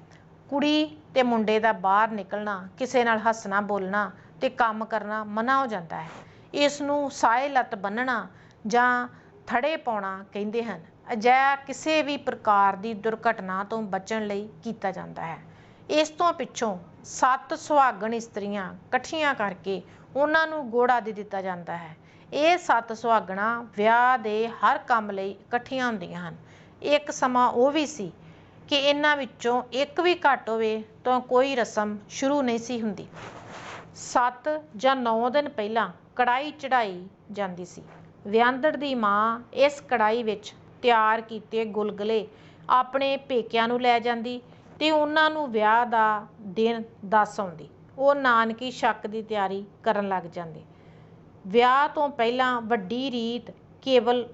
ਕੁੜੀ ਤੇ ਮੁੰਡੇ ਦਾ ਬਾਹਰ ਨਿਕਲਣਾ, ਕਿਸੇ ਨਾਲ ਹੱਸਣਾ ਬੋਲਣਾ ਤੇ ਕੰਮ ਕਰਨਾ ਮਨਾ ਹੋ ਜਾਂਦਾ ਹੈ। ਇਸ ਨੂੰ ਸਾਏ ਲੱਤ ਬੰਨ੍ਹਣਾ ਜਾਂ ਥੜੇ ਪਾਉਣਾ ਕਹਿੰਦੇ ਹਨ। ਅਜਿਹਾ ਕਿਸੇ ਵੀ ਪ੍ਰਕਾਰ ਦੀ ਦੁਰਘਟਨਾ ਤੋਂ ਬਚਣ ਲਈ ਕੀਤਾ ਜਾਂਦਾ ਹੈ। ਇਸ ਤੋਂ ਪਿੱਛੋਂ 7 ਸੁਹਾਗਣ ਇਸਤਰੀਆਂ ਇਕੱਠੀਆਂ ਕਰਕੇ ਉਹਨਾਂ ਨੂੰ ਗੋੜਾ ਦੇ ਦਿੱਤਾ ਜਾਂਦਾ ਹੈ। ਇਹ 7 ਸੁਹਾਗਣਾਂ ਵਿਆਹ ਦੇ ਹਰ ਕੰਮ ਲਈ ਇਕੱਠੀਆਂ ਹੁੰਦੀਆਂ ਹਨ। ਇੱਕ ਸਮਾਂ ਉਹ ਵੀ ਸੀ ਕਿ ਇਹਨਾਂ ਵਿੱਚੋਂ ਇੱਕ ਵੀ ਘੱਟ ਹੋਵੇ ਤਾਂ ਕੋਈ ਰਸਮ ਸ਼ੁਰੂ ਨਹੀਂ ਸੀ ਹੁੰਦੀ। 7 ਜਾਂ 9 ਦਿਨ ਪਹਿਲਾਂ ਕੜਾਈ ਚੜਾਈ ਜਾਂਦੀ ਸੀ। ਵਿਆਹੁੰਦੜ ਦੀ ਮਾਂ ਇਸ ਕੜਾਈ ਵਿੱਚ ਤਿਆਰ ਕੀਤੇ ਗੁਲਗੁਲੇ ਆਪਣੇ ਪੇਕਿਆਂ ਨੂੰ ਲੈ ਜਾਂਦੀ ਤੇ ਉਹਨਾਂ ਨੂੰ ਵਿਆਹ ਦਾ ਦਿਨ ਦੱਸ ਆਉਂਦੀ। ਉਹ ਨਾਨਕੀ ਸ਼ੱਕ ਦੀ ਤਿਆਰੀ ਕਰਨ ਲੱਗ ਜਾਂਦੇ। ਵਿਆਹ ਤੋਂ ਪਹਿਲਾਂ ਵੱਡੀ ਰੀਤ ਕੇਵਲ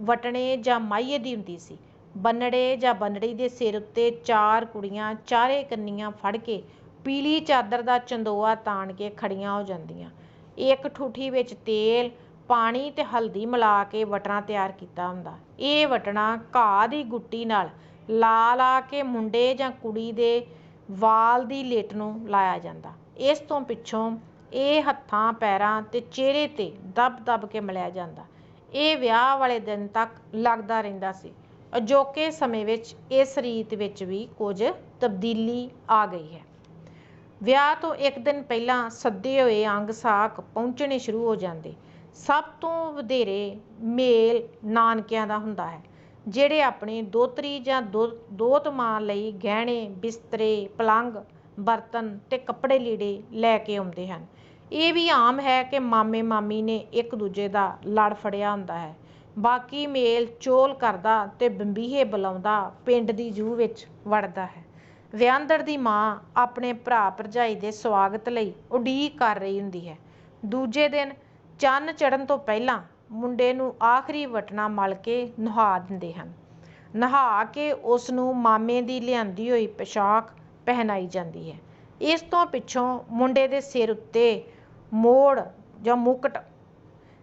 ਵਟਣੇ ਜਾਂ ਮਾਹੀਏ ਦੀ ਹੁੰਦੀ ਸੀ। ਬੰਨੜੇ ਜਾਂ ਬੰਨੜੀ ਦੇ ਸਿਰ ਉੱਤੇ 4 ਕੁੜੀਆਂ ਚਾਰੇ ਕੰਨੀਆਂ ਫੜ ਕੇ ਪੀਲੀ ਚਾਦਰ ਦਾ ਚੰਦੋਆ ਤਾਣ ਕੇ ਖੜੀਆਂ ਹੋ ਜਾਂਦੀਆਂ। ਇੱਕ ਠੂਠੀ ਵਿੱਚ ਤੇਲ, ਪਾਣੀ ਤੇ ਹਲਦੀ ਮਿਲਾ ਕੇ ਵਟਣਾ ਤਿਆਰ ਕੀਤਾ ਹੁੰਦਾ। ਇਹ ਵਟਣਾ ਘਾਹ ਦੀ ਗੁੱਟੀ ਨਾਲ ਲਾ ਲਾ ਕੇ ਮੁੰਡੇ ਜਾਂ ਕੁੜੀ ਦੇ ਵਾਲ ਦੀ ਲਿਟ ਨੂੰ ਲਾਇਆ ਜਾਂਦਾ। ਇਸ ਤੋਂ ਪਿੱਛੋਂ ਇਹ ਹੱਥਾਂ, ਪੈਰਾਂ ਤੇ ਚਿਹਰੇ ਤੇ ਦਬ ਦਬ ਕੇ ਮਲਿਆ ਜਾਂਦਾ। ਇਹ ਵਿਆਹ ਵਾਲੇ ਦਿਨ ਤੱਕ ਲੱਗਦਾ ਰਹਿੰਦਾ ਸੀ। ਅਜੋਕੇ ਸਮੇਂ ਵਿੱਚ ਇਸ ਰੀਤ ਵਿੱਚ ਵੀ ਕੁਝ ਤਬਦੀਲੀ ਆ ਗਈ ਹੈ। ਵਿਆਹ ਤੋਂ ਇੱਕ ਦਿਨ ਪਹਿਲਾਂ ਸੱਦੇ ਹੋਏ ਅੰਗ ਸਾਕ ਪਹੁੰਚਣੇ ਸ਼ੁਰੂ ਹੋ ਜਾਂਦੇ। ਸਭ ਤੋਂ ਵਧੇਰੇ ਮੇਲ ਨਾਨਕਿਆਂ ਦਾ ਹੁੰਦਾ ਹੈ, ਜਿਹੜੇ ਆਪਣੀ ਦੋਹਤਰੀ ਜਾਂ ਦੋਹਤਮਾਂ ਲਈ ਗਹਿਣੇ, ਬਿਸਤਰੇ, ਪਲੰਗ, ਬਰਤਨ ਤੇ ਕੱਪੜੇ ਲੀੜੇ ਲੈ ਕੇ ਆਉਂਦੇ ਹਨ। ਇਹ ਵੀ ਆਮ ਹੈ ਕਿ ਮਾਮੇ ਮਾਮੀ ਨੇ ਇੱਕ ਦੂਜੇ ਦਾ ਲੜ ਫੜਿਆ ਹੁੰਦਾ ਹੈ। ਬਾਕੀ ਮੇਲ ਚੋਲ ਕਰਦਾ ਤੇ ਬੰਬੀਹੇ ਬੁਲਾਉਂਦਾ ਪਿੰਡ ਦੀ ਜੂਹ ਵਿੱਚ ਵੜਦਾ ਹੈ। ਵਿਆਹੁੰਦੜ ਦੀ ਮਾਂ ਆਪਣੇ ਭਰਾ ਭਰਜਾਈ ਦੇ ਸਵਾਗਤ ਲਈ ਉਡੀਕ ਕਰ ਰਹੀ ਹੁੰਦੀ ਹੈ। ਦੂਜੇ ਦਿਨ ਚੰਨ ਚੜ੍ਹਨ ਤੋਂ ਪਹਿਲਾਂ ਮੁੰਡੇ ਨੂੰ ਆਖਰੀ ਵਟਣਾ ਮਲ ਕੇ ਨਹਾ ਦਿੰਦੇ ਹਨ। ਨਹਾ ਕੇ ਉਸ ਨੂੰ ਮਾਮੇ ਦੀ ਲਿਆਂਦੀ ਹੋਈ ਪੋਸ਼ਾਕ ਪਹਿਨਾਈ ਜਾਂਦੀ ਹੈ। ਇਸ ਤੋਂ ਪਿੱਛੋਂ ਮੁੰਡੇ ਦੇ ਸਿਰ ਉੱਤੇ ਮੋੜ ਜਾਂ ਮੁਕਟ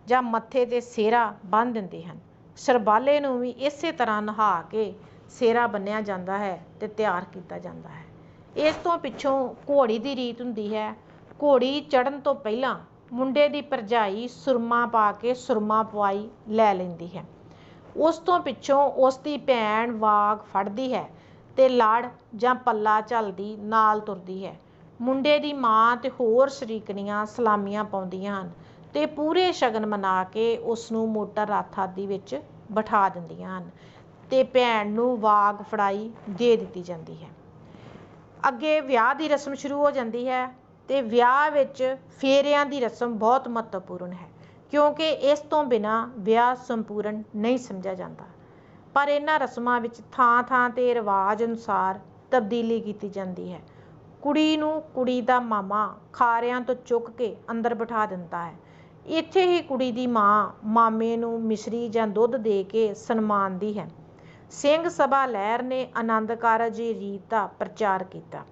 ਜਾਂ ਮੱਥੇ ਤੇ ਸਿਹਰਾ ਬੰਨ੍ਹ ਦਿੰਦੇ ਹਨ। ਸਰਬਾਲੇ ਨੂੰ ਵੀ ਇਸੇ ਤਰ੍ਹਾਂ ਨਹਾ ਕੇ ਸਿਹਰਾ ਬੰਨ੍ਹਿਆ ਜਾਂਦਾ ਹੈ ਤੇ ਤਿਆਰ ਕੀਤਾ ਜਾਂਦਾ ਹੈ। ਇਸ ਤੋਂ ਪਿੱਛੋਂ ਘੋੜੀ ਦੀ ਰੀਤ ਹੁੰਦੀ ਹੈ। ਘੋੜੀ ਚੜ੍ਹਨ ਤੋਂ ਪਹਿਲਾਂ ਮੁੰਡੇ ਦੀ ਭਰਜਾਈ ਸੁਰਮਾ ਪਾ ਕੇ ਸੁਰਮਾ ਪਵਾਈ ਲੈ ਲੈਂਦੀ ਹੈ। ਉਸ ਤੋਂ ਪਿੱਛੋਂ ਉਸ ਦੀ ਭੈਣ ਵਾਗ ਫੜਦੀ ਹੈ ਤੇ ਲੜ ਜਾਂ ਪੱਲਾ ਝੱਲਦੀ ਨਾਲ ਤੁਰਦੀ ਹੈ। ਮੁੰਡੇ ਦੀ ਮਾਂ ਤੇ ਹੋਰ ਸ਼ਰੀਕਣੀਆਂ ਸਲਾਮੀਆਂ ਪਾਉਂਦੀਆਂ ਹਨ ਤੇ ਪੂਰੇ ਸ਼ਗਨ ਮਨਾ ਕੇ ਉਸ ਨੂੰ ਮੋਟਰ ਰੱਥ ਆਦਿ ਵਿੱਚ ਬਿਠਾ ਦਿੰਦੀਆਂ ਹਨ ਤੇ ਭੈਣ ਨੂੰ ਵਾਗ ਫੜਾਈ ਦੇ ਦਿੱਤੀ ਜਾਂਦੀ ਹੈ। ਅੱਗੇ ਵਿਆਹ ਦੀ ਰਸਮ ਸ਼ੁਰੂ ਹੋ ਜਾਂਦੀ ਹੈ ਤੇ ਵਿਆਹ ਵਿੱਚ ਫੇਰਿਆਂ ਦੀ ਰਸਮ ਬਹੁਤ ਮਹੱਤਵਪੂਰਨ ਹੈ, ਕਿਉਂਕਿ ਇਸ ਤੋਂ ਬਿਨਾਂ ਵਿਆਹ ਸੰਪੂਰਨ ਨਹੀਂ ਸਮਝਿਆ ਜਾਂਦਾ। ਪਰ ਇਹਨਾਂ ਰਸਮਾਂ ਵਿੱਚ ਥਾਂ ਥਾਂ ਤੇ ਰਿਵਾਜ ਅਨੁਸਾਰ ਤਬਦੀਲੀ ਕੀਤੀ ਜਾਂਦੀ ਹੈ। ਕੁੜੀ ਨੂੰ ਕੁੜੀ ਦਾ ਮਾਮਾ ਖਾਰਿਆਂ ਤੋਂ ਚੁੱਕ ਕੇ ਅੰਦਰ ਬਿਠਾ ਦਿੰਦਾ ਹੈ। ਇੱਥੇ ਹੀ ਕੁੜੀ ਦੀ ਮਾਂ ਮਾਮੇ ਨੂੰ ਮਿਸ਼ਰੀ ਜਾਂ ਦੁੱਧ ਦੇ ਕੇ ਸਨਮਾਨਦੀ ਹੈ। ਸਿੰਘ ਸਭਾ ਲਹਿਰ ਨੇ ਆਨੰਦ ਕਾਰਜ ਦੀ ਰੀਤ ਦਾ ਪ੍ਰਚਾਰ ਕੀਤਾ।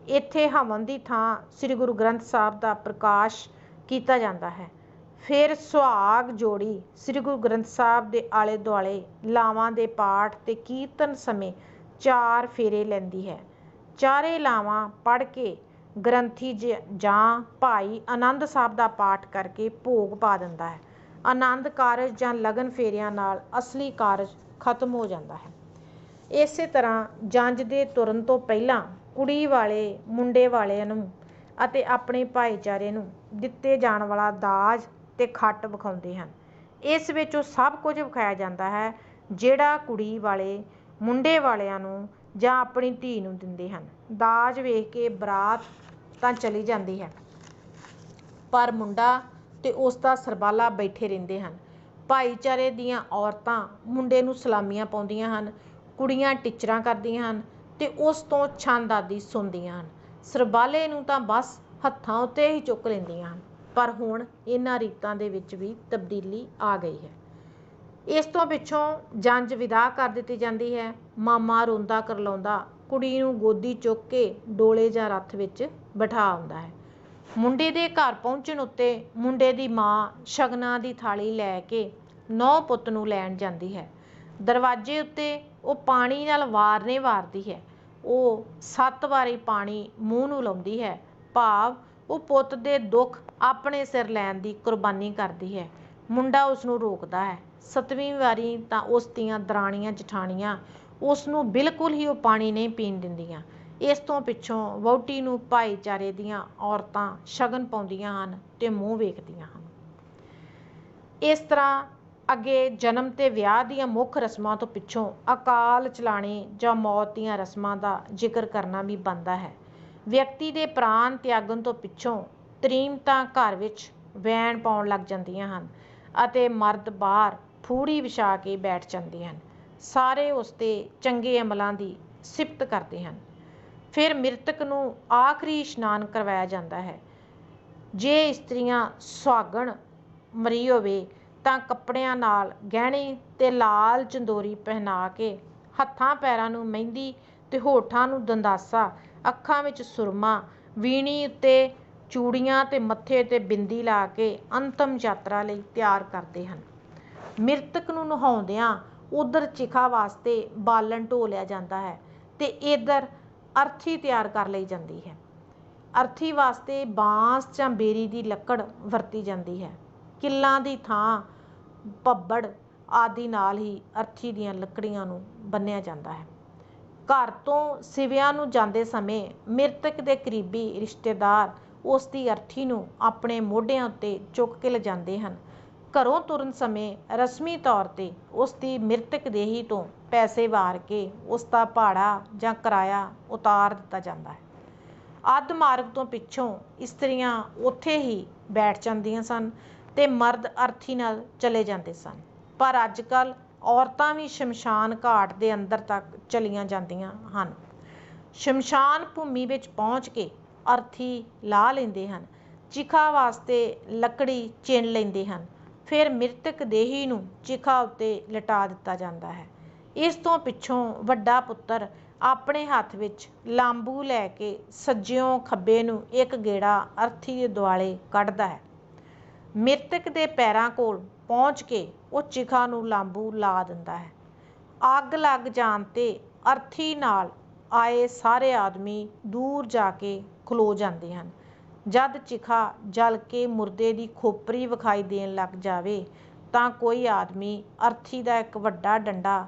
ਇੱਥੇ ਹਵਨ ਦੀ ਥਾਂ ਸ੍ਰੀ ਗੁਰੂ ਗ੍ਰੰਥ ਸਾਹਿਬ ਦਾ ਪ੍ਰਕਾਸ਼ ਕੀਤਾ ਜਾਂਦਾ ਹੈ। ਫਿਰ ਸੁਹਾਗ ਜੋੜੀ ਸ੍ਰੀ ਗੁਰੂ ਗ੍ਰੰਥ ਸਾਹਿਬ ਦੇ ਆਲੇ ਦੁਆਲੇ ਲਾਵਾਂ ਦੇ ਪਾਠ ਤੇ ਕੀਰਤਨ ਸਮੇਂ 4 ਫੇਰੇ ਲੈਂਦੀ ਹੈ। ਚਾਰੇ ਲਾਵਾਂ ਪੜ੍ਹ ਕੇ ਗ੍ਰੰਥੀ ਜਾਂ ਭਾਈ ਆਨੰਦ ਸਾਹਿਬ ਦਾ ਪਾਠ ਕਰਕੇ ਭੋਗ ਪਾ ਦਿੰਦਾ ਹੈ। ਆਨੰਦ ਕਾਰਜ ਜਾਂ ਲਗਨ ਫੇਰਿਆਂ ਨਾਲ ਅਸਲੀ ਕਾਰਜ ਖਤਮ ਹੋ ਜਾਂਦਾ ਹੈ। ਇਸੇ ਤਰ੍ਹਾਂ ਜੰਝ ਦੇ ਤੁਰਨ ਤੋਂ ਪਹਿਲਾਂ ਕੁੜੀ ਵਾਲੇ ਮੁੰਡੇ ਵਾਲਿਆਂ ਨੂੰ ਅਤੇ ਆਪਣੇ ਭਾਈਚਾਰੇ ਨੂੰ ਦਿੱਤੇ ਜਾਣ ਵਾਲਾ ਦਾਜ ਤੇ ਖੱਟ ਵਿਖਾਉਂਦੇ ਹਨ। ਇਸ ਵਿੱਚ ਉਹ ਸਭ ਕੁਝ ਵਿਖਾਇਆ ਜਾਂਦਾ ਹੈ ਜਿਹੜਾ ਕੁੜੀ ਵਾਲੇ ਮੁੰਡੇ ਵਾਲਿਆਂ ਨੂੰ ਜਾਂ ਆਪਣੀ ਧੀ ਨੂੰ ਦਿੰਦੇ ਹਨ। ਦਾਜ ਵੇਖ ਕੇ ਬਰਾਤ ਤਾਂ ਚਲੀ ਜਾਂਦੀ ਹੈ, ਪਰ ਮੁੰਡਾ ਤੇ ਉਸ ਦਾ ਸਰਬਾਲਾ ਬੈਠੇ ਰਹਿੰਦੇ ਹਨ। ਭਾਈਚਾਰੇ ਦੀਆਂ ਔਰਤਾਂ ਮੁੰਡੇ ਨੂੰ ਸਲਾਮੀਆਂ ਪਾਉਂਦੀਆਂ ਹਨ, ਕੁੜੀਆਂ ਟਿਚਰਾਂ ਕਰਦੀਆਂ ਹਨ ਤੇ ਉਸ ਤੋਂ ਛੰਦ ਆਦਿ ਸੁਣਦੀਆਂ ਹਨ। ਸਰਬਾਲੇ ਨੂੰ ਤਾਂ ਬਸ ਹੱਥਾਂ ਉੱਤੇ ਹੀ ਚੁੱਕ ਲੈਂਦੀਆਂ ਹਨ। ਪਰ ਹੁਣ ਇਹਨਾਂ ਰੀਤਾਂ ਦੇ ਵਿੱਚ ਵੀ ਤਬਦੀਲੀ ਆ ਗਈ ਹੈ। ਇਸ ਤੋਂ ਪਿੱਛੋਂ ਜੰਝ ਵਿਦਾ ਕਰ ਦਿੱਤੀ ਜਾਂਦੀ ਹੈ। ਮਾਮਾ ਰੋਂਦਾ ਕਰਲਾਉਂਦਾ ਕੁੜੀ ਨੂੰ ਗੋਦੀ ਚੁੱਕ ਕੇ ਡੋਲੇ ਜਾਂ ਰੱਥ ਵਿੱਚ ਬਿਠਾ ਆਉਂਦਾ ਹੈ। ਮੁੰਡੇ ਦੇ ਘਰ ਪਹੁੰਚਣ ਉੱਤੇ ਮੁੰਡੇ ਦੀ ਮਾਂ ਸ਼ਗਨਾਂ ਦੀ ਥਾਲੀ ਲੈ ਕੇ ਨੌ ਪੁੱਤ ਨੂੰ ਲੈਣ ਜਾਂਦੀ ਹੈ। ਦਰਵਾਜ਼ੇ ਉੱਤੇ ਉਹ ਪਾਣੀ ਨਾਲ ਵਾਰਨੇ ਵਾਰਦੀ ਹੈ। ਉਹ 7 ਵਾਰੀ ਪਾਣੀ ਮੂੰਹ ਨੂੰ ਲਾਉਂਦੀ ਹੈ, ਭਾਵ ਉਹ ਪੁੱਤ ਦੇ ਦੁੱਖ ਆਪਣੇ ਸਿਰ ਲੈਣ ਦੀ ਕੁਰਬਾਨੀ ਕਰਦੀ ਹੈ। ਮੁੰਡਾ ਉਸ ਨੂੰ ਰੋਕਦਾ ਹੈ। 7ਵੀਂ ਵਾਰੀ ਤਾਂ ਉਸ ਦੀਆਂ ਦਰਾਣੀਆਂ ਜਠਾਣੀਆਂ ਉਸ ਨੂੰ ਬਿਲਕੁਲ ਹੀ ਉਹ ਪਾਣੀ ਨਹੀਂ ਪੀਣ ਦਿੰਦੀਆਂ। ਇਸ ਤੋਂ ਪਿੱਛੋਂ ਵਹੁਟੀ ਨੂੰ ਭਾਈਚਾਰੇ ਦੀਆਂ ਔਰਤਾਂ ਸ਼ਗਨ ਪਾਉਂਦੀਆਂ ਹਨ ਤੇ ਮੂੰਹ ਵੇਖਦੀਆਂ ਹਨ। ਇਸ ਤਰ੍ਹਾਂ ਅੱਗੇ ਜਨਮ ਤੇ ਵਿਆਹ ਦੀਆਂ ਮੁੱਖ ਰਸਮਾਂ ਤੋਂ ਪਿੱਛੋਂ ਅਕਾਲ ਚਲਾਣੇ ਜਾਂ ਮੌਤ ਦੀਆਂ ਰਸਮਾਂ ਦਾ ਜ਼ਿਕਰ ਕਰਨਾ ਵੀ ਬਣਦਾ ਹੈ। ਵਿਅਕਤੀ ਦੇ ਪ੍ਰਾਣ ਤਿਆਗਣ ਤੋਂ ਪਿੱਛੋਂ ਤ੍ਰੀਮਤਾਂ ਘਰ ਵਿੱਚ ਵੈਣ ਪਾਉਣ ਲੱਗ ਜਾਂਦੀਆਂ ਹਨ ਅਤੇ ਮਰਦ ਬਾਹਰ ਫੂੜੀ ਵਿਛਾ ਕੇ ਬੈਠ ਜਾਂਦੇ ਹਨ। ਸਾਰੇ ਉਸ ਦੇ ਚੰਗੇ ਅਮਲਾਂ ਦੀ ਸਿਫਤ ਕਰਦੇ ਹਨ। ਫਿਰ ਮ੍ਰਿਤਕ ਨੂੰ ਆਖਰੀ ਇਸ਼ਨਾਨ ਕਰਵਾਇਆ ਜਾਂਦਾ ਹੈ। ਜੇ ਇਸਤਰੀਆਂ ਸੁਹਾਗਣ ਮਰੀ ਹੋਵੇ ਤਾਂ ਕੱਪੜਿਆਂ ਨਾਲ ਗਹਿਣੇ ਤੇ ਲਾਲ ਚੰਦੋਰੀ ਪਹਿਨਾ ਕੇ, ਹੱਥਾਂ ਪੈਰਾਂ ਨੂੰ ਮਹਿੰਦੀ ਤੇ ਹੋਠਾਂ ਨੂੰ ਦੰਦਾਸਾ, ਅੱਖਾਂ ਵਿੱਚ ਸੁਰਮਾ, ਵੀਣੀ ਉੱਤੇ ਚੂੜੀਆਂ ਤੇ ਮੱਥੇ ਤੇ ਬਿੰਦੀ ਲਾ ਕੇ ਅੰਤਮ ਯਾਤਰਾ ਲਈ ਤਿਆਰ ਕਰਦੇ ਹਨ। ਮ੍ਰਿਤਕ ਨੂੰ ਨਹਾਉਂਦਿਆਂ ਉਧਰ ਚਿਖਾ ਵਾਸਤੇ ਬਾਲਣ ਢੋ ਲਿਆ ਜਾਂਦਾ ਹੈ ਤੇ ਇੱਧਰ ਅਰਥੀ ਤਿਆਰ ਕਰ ਲਈ ਜਾਂਦੀ ਹੈ। ਅਰਥੀ ਵਾਸਤੇ ਬਾਂਸ ਜਾਂ ਬੇਰੀ ਦੀ ਲੱਕੜ ਵਰਤੀ ਜਾਂਦੀ ਹੈ। ਕਿੱਲਾਂ ਦੀ ਥਾਂ ਭੱਬੜ ਆਦਿ ਨਾਲ ਹੀ ਅਰਥੀ ਦੀਆਂ ਲੱਕੜੀਆਂ ਨੂੰ ਬੰਨ੍ਹਿਆ ਜਾਂਦਾ ਹੈ। ਘਰ ਤੋਂ ਸਿਵਿਆਂ ਨੂੰ ਜਾਂਦੇ ਸਮੇਂ ਮ੍ਰਿਤਕ ਦੇ ਕਰੀਬੀ ਰਿਸ਼ਤੇਦਾਰ ਉਸ ਦੀ ਅਰਥੀ ਨੂੰ ਆਪਣੇ ਮੋਢਿਆਂ ਉੱਤੇ ਚੁੱਕ ਕੇ ਲਿਜਾਂਦੇ ਹਨ। ਘਰੋਂ ਤੁਰਨ ਸਮੇਂ ਰਸਮੀ ਤੌਰ ਤੇ ਉਸ ਦੀ ਮ੍ਰਿਤਕ ਦੇਹੀ ਤੋਂ ਪੈਸੇ ਵਾਰ ਕੇ ਉਸ ਦਾ ਭਾੜਾ ਜਾਂ ਕਿਰਾਇਆ ਉਤਾਰ ਦਿੱਤਾ ਜਾਂਦਾ ਹੈ। ਅੱਧ ਮਾਰਗ ਤੋਂ ਪਿੱਛੋਂ ਇਸਤਰੀਆਂ ਉੱਥੇ ਹੀ ਬੈਠ ਜਾਂਦੀਆਂ ਸਨ ਤੇ ਮਰਦ ਅਰਥੀ ਨਾਲ ਚਲੇ ਜਾਂਦੇ ਸਨ। ਪਰ ਅੱਜ ਕੱਲ੍ਹ ਔਰਤਾਂ ਵੀ ਸ਼ਮਸ਼ਾਨ ਘਾਟ ਦੇ ਅੰਦਰ ਤੱਕ ਚਲੀਆਂ ਜਾਂਦੀਆਂ ਹਨ। ਸ਼ਮਸ਼ਾਨ ਭੂਮੀ ਵਿੱਚ ਪਹੁੰਚ ਕੇ ਅਰਥੀ ਲਾ ਲੈਂਦੇ ਹਨ, ਚਿਖਾ ਵਾਸਤੇ ਲੱਕੜੀ ਚਿਣ ਲੈਂਦੇ ਹਨ। ਫਿਰ ਮ੍ਰਿਤਕ ਦੇਹੀ ਨੂੰ ਚਿਖਾ ਉੱਤੇ ਲਿਟਾ ਦਿੱਤਾ ਜਾਂਦਾ ਹੈ। ਇਸ ਤੋਂ ਪਿੱਛੋਂ ਵੱਡਾ ਪੁੱਤਰ ਆਪਣੇ ਹੱਥ ਵਿੱਚ ਲਾਂਬੂ ਲੈ ਕੇ ਸੱਜਿਓਂ ਖੱਬੇ ਨੂੰ ਇੱਕ ਗੇੜਾ ਅਰਥੀ ਦੇ ਦੁਆਲੇ ਕੱਢਦਾ ਹੈ। ਮ੍ਰਿਤਕ ਦੇ ਪੈਰਾਂ ਕੋਲ ਪਹੁੰਚ ਕੇ ਉਹ ਚਿਖਾ ਨੂੰ ਲਾਂਬੂ ਲਾ ਦਿੰਦਾ ਹੈ। ਅੱਗ ਲੱਗ ਜਾਣ ਤੇ ਅਰਥੀ ਨਾਲ ਆਏ ਸਾਰੇ ਆਦਮੀ ਦੂਰ ਜਾ ਕੇ ਖਲੋ ਜਾਂਦੇ ਹਨ। ਜਦ ਚਿਖਾ ਜਲ ਕੇ ਮੁਰਦੇ ਦੀ ਖੋਪਰੀ ਵਿਖਾਈ ਦੇਣ ਲੱਗ ਜਾਵੇ ਤਾਂ ਕੋਈ ਆਦਮੀ ਅਰਥੀ ਦਾ ਇੱਕ ਵੱਡਾ ਡੰਡਾ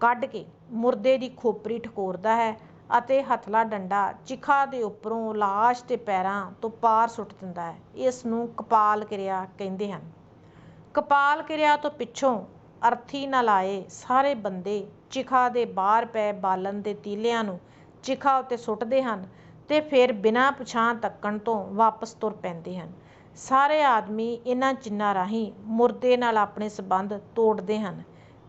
ਕੱਢ ਕੇ ਮੁਰਦੇ ਦੀ ਖੋਪਰੀ ਠਕੋਰਦਾ ਹੈ ਅਤੇ ਹਥਲਾ ਡੰਡਾ ਚਿਖਾ ਦੇ ਉੱਪਰੋਂ ਲਾਸ਼ ਦੇ ਪੈਰਾਂ ਤੋਂ ਪਾਰ ਸੁੱਟ ਦਿੰਦਾ ਹੈ। ਇਸ ਨੂੰ ਕਪਾਲ ਕਿਰਿਆ ਕਹਿੰਦੇ ਹਨ। ਕਪਾਲ ਕਿਰਿਆ ਤੋਂ ਪਿੱਛੋਂ ਅਰਥੀ ਨਾਲ ਆਏ ਸਾਰੇ ਬੰਦੇ ਚਿਖਾ ਦੇ ਬਾਹਰ ਪਏ ਬਾਲਣ ਦੇ ਤੀਲਿਆਂ ਨੂੰ ਚਿਖਾ ਉੱਤੇ ਸੁੱਟਦੇ ਹਨ ਤੇ ਫਿਰ ਬਿਨਾਂ ਪਛਾਣ ਤੱਕਣ ਤੋਂ ਵਾਪਸ ਤੁਰ ਪੈਂਦੇ ਹਨ। ਸਾਰੇ ਆਦਮੀ ਇਹਨਾਂ ਚਿੰਨ੍ਹਾਂ ਰਾਹੀਂ ਮੁਰਦੇ ਨਾਲ ਆਪਣੇ ਸੰਬੰਧ ਤੋੜਦੇ ਹਨ।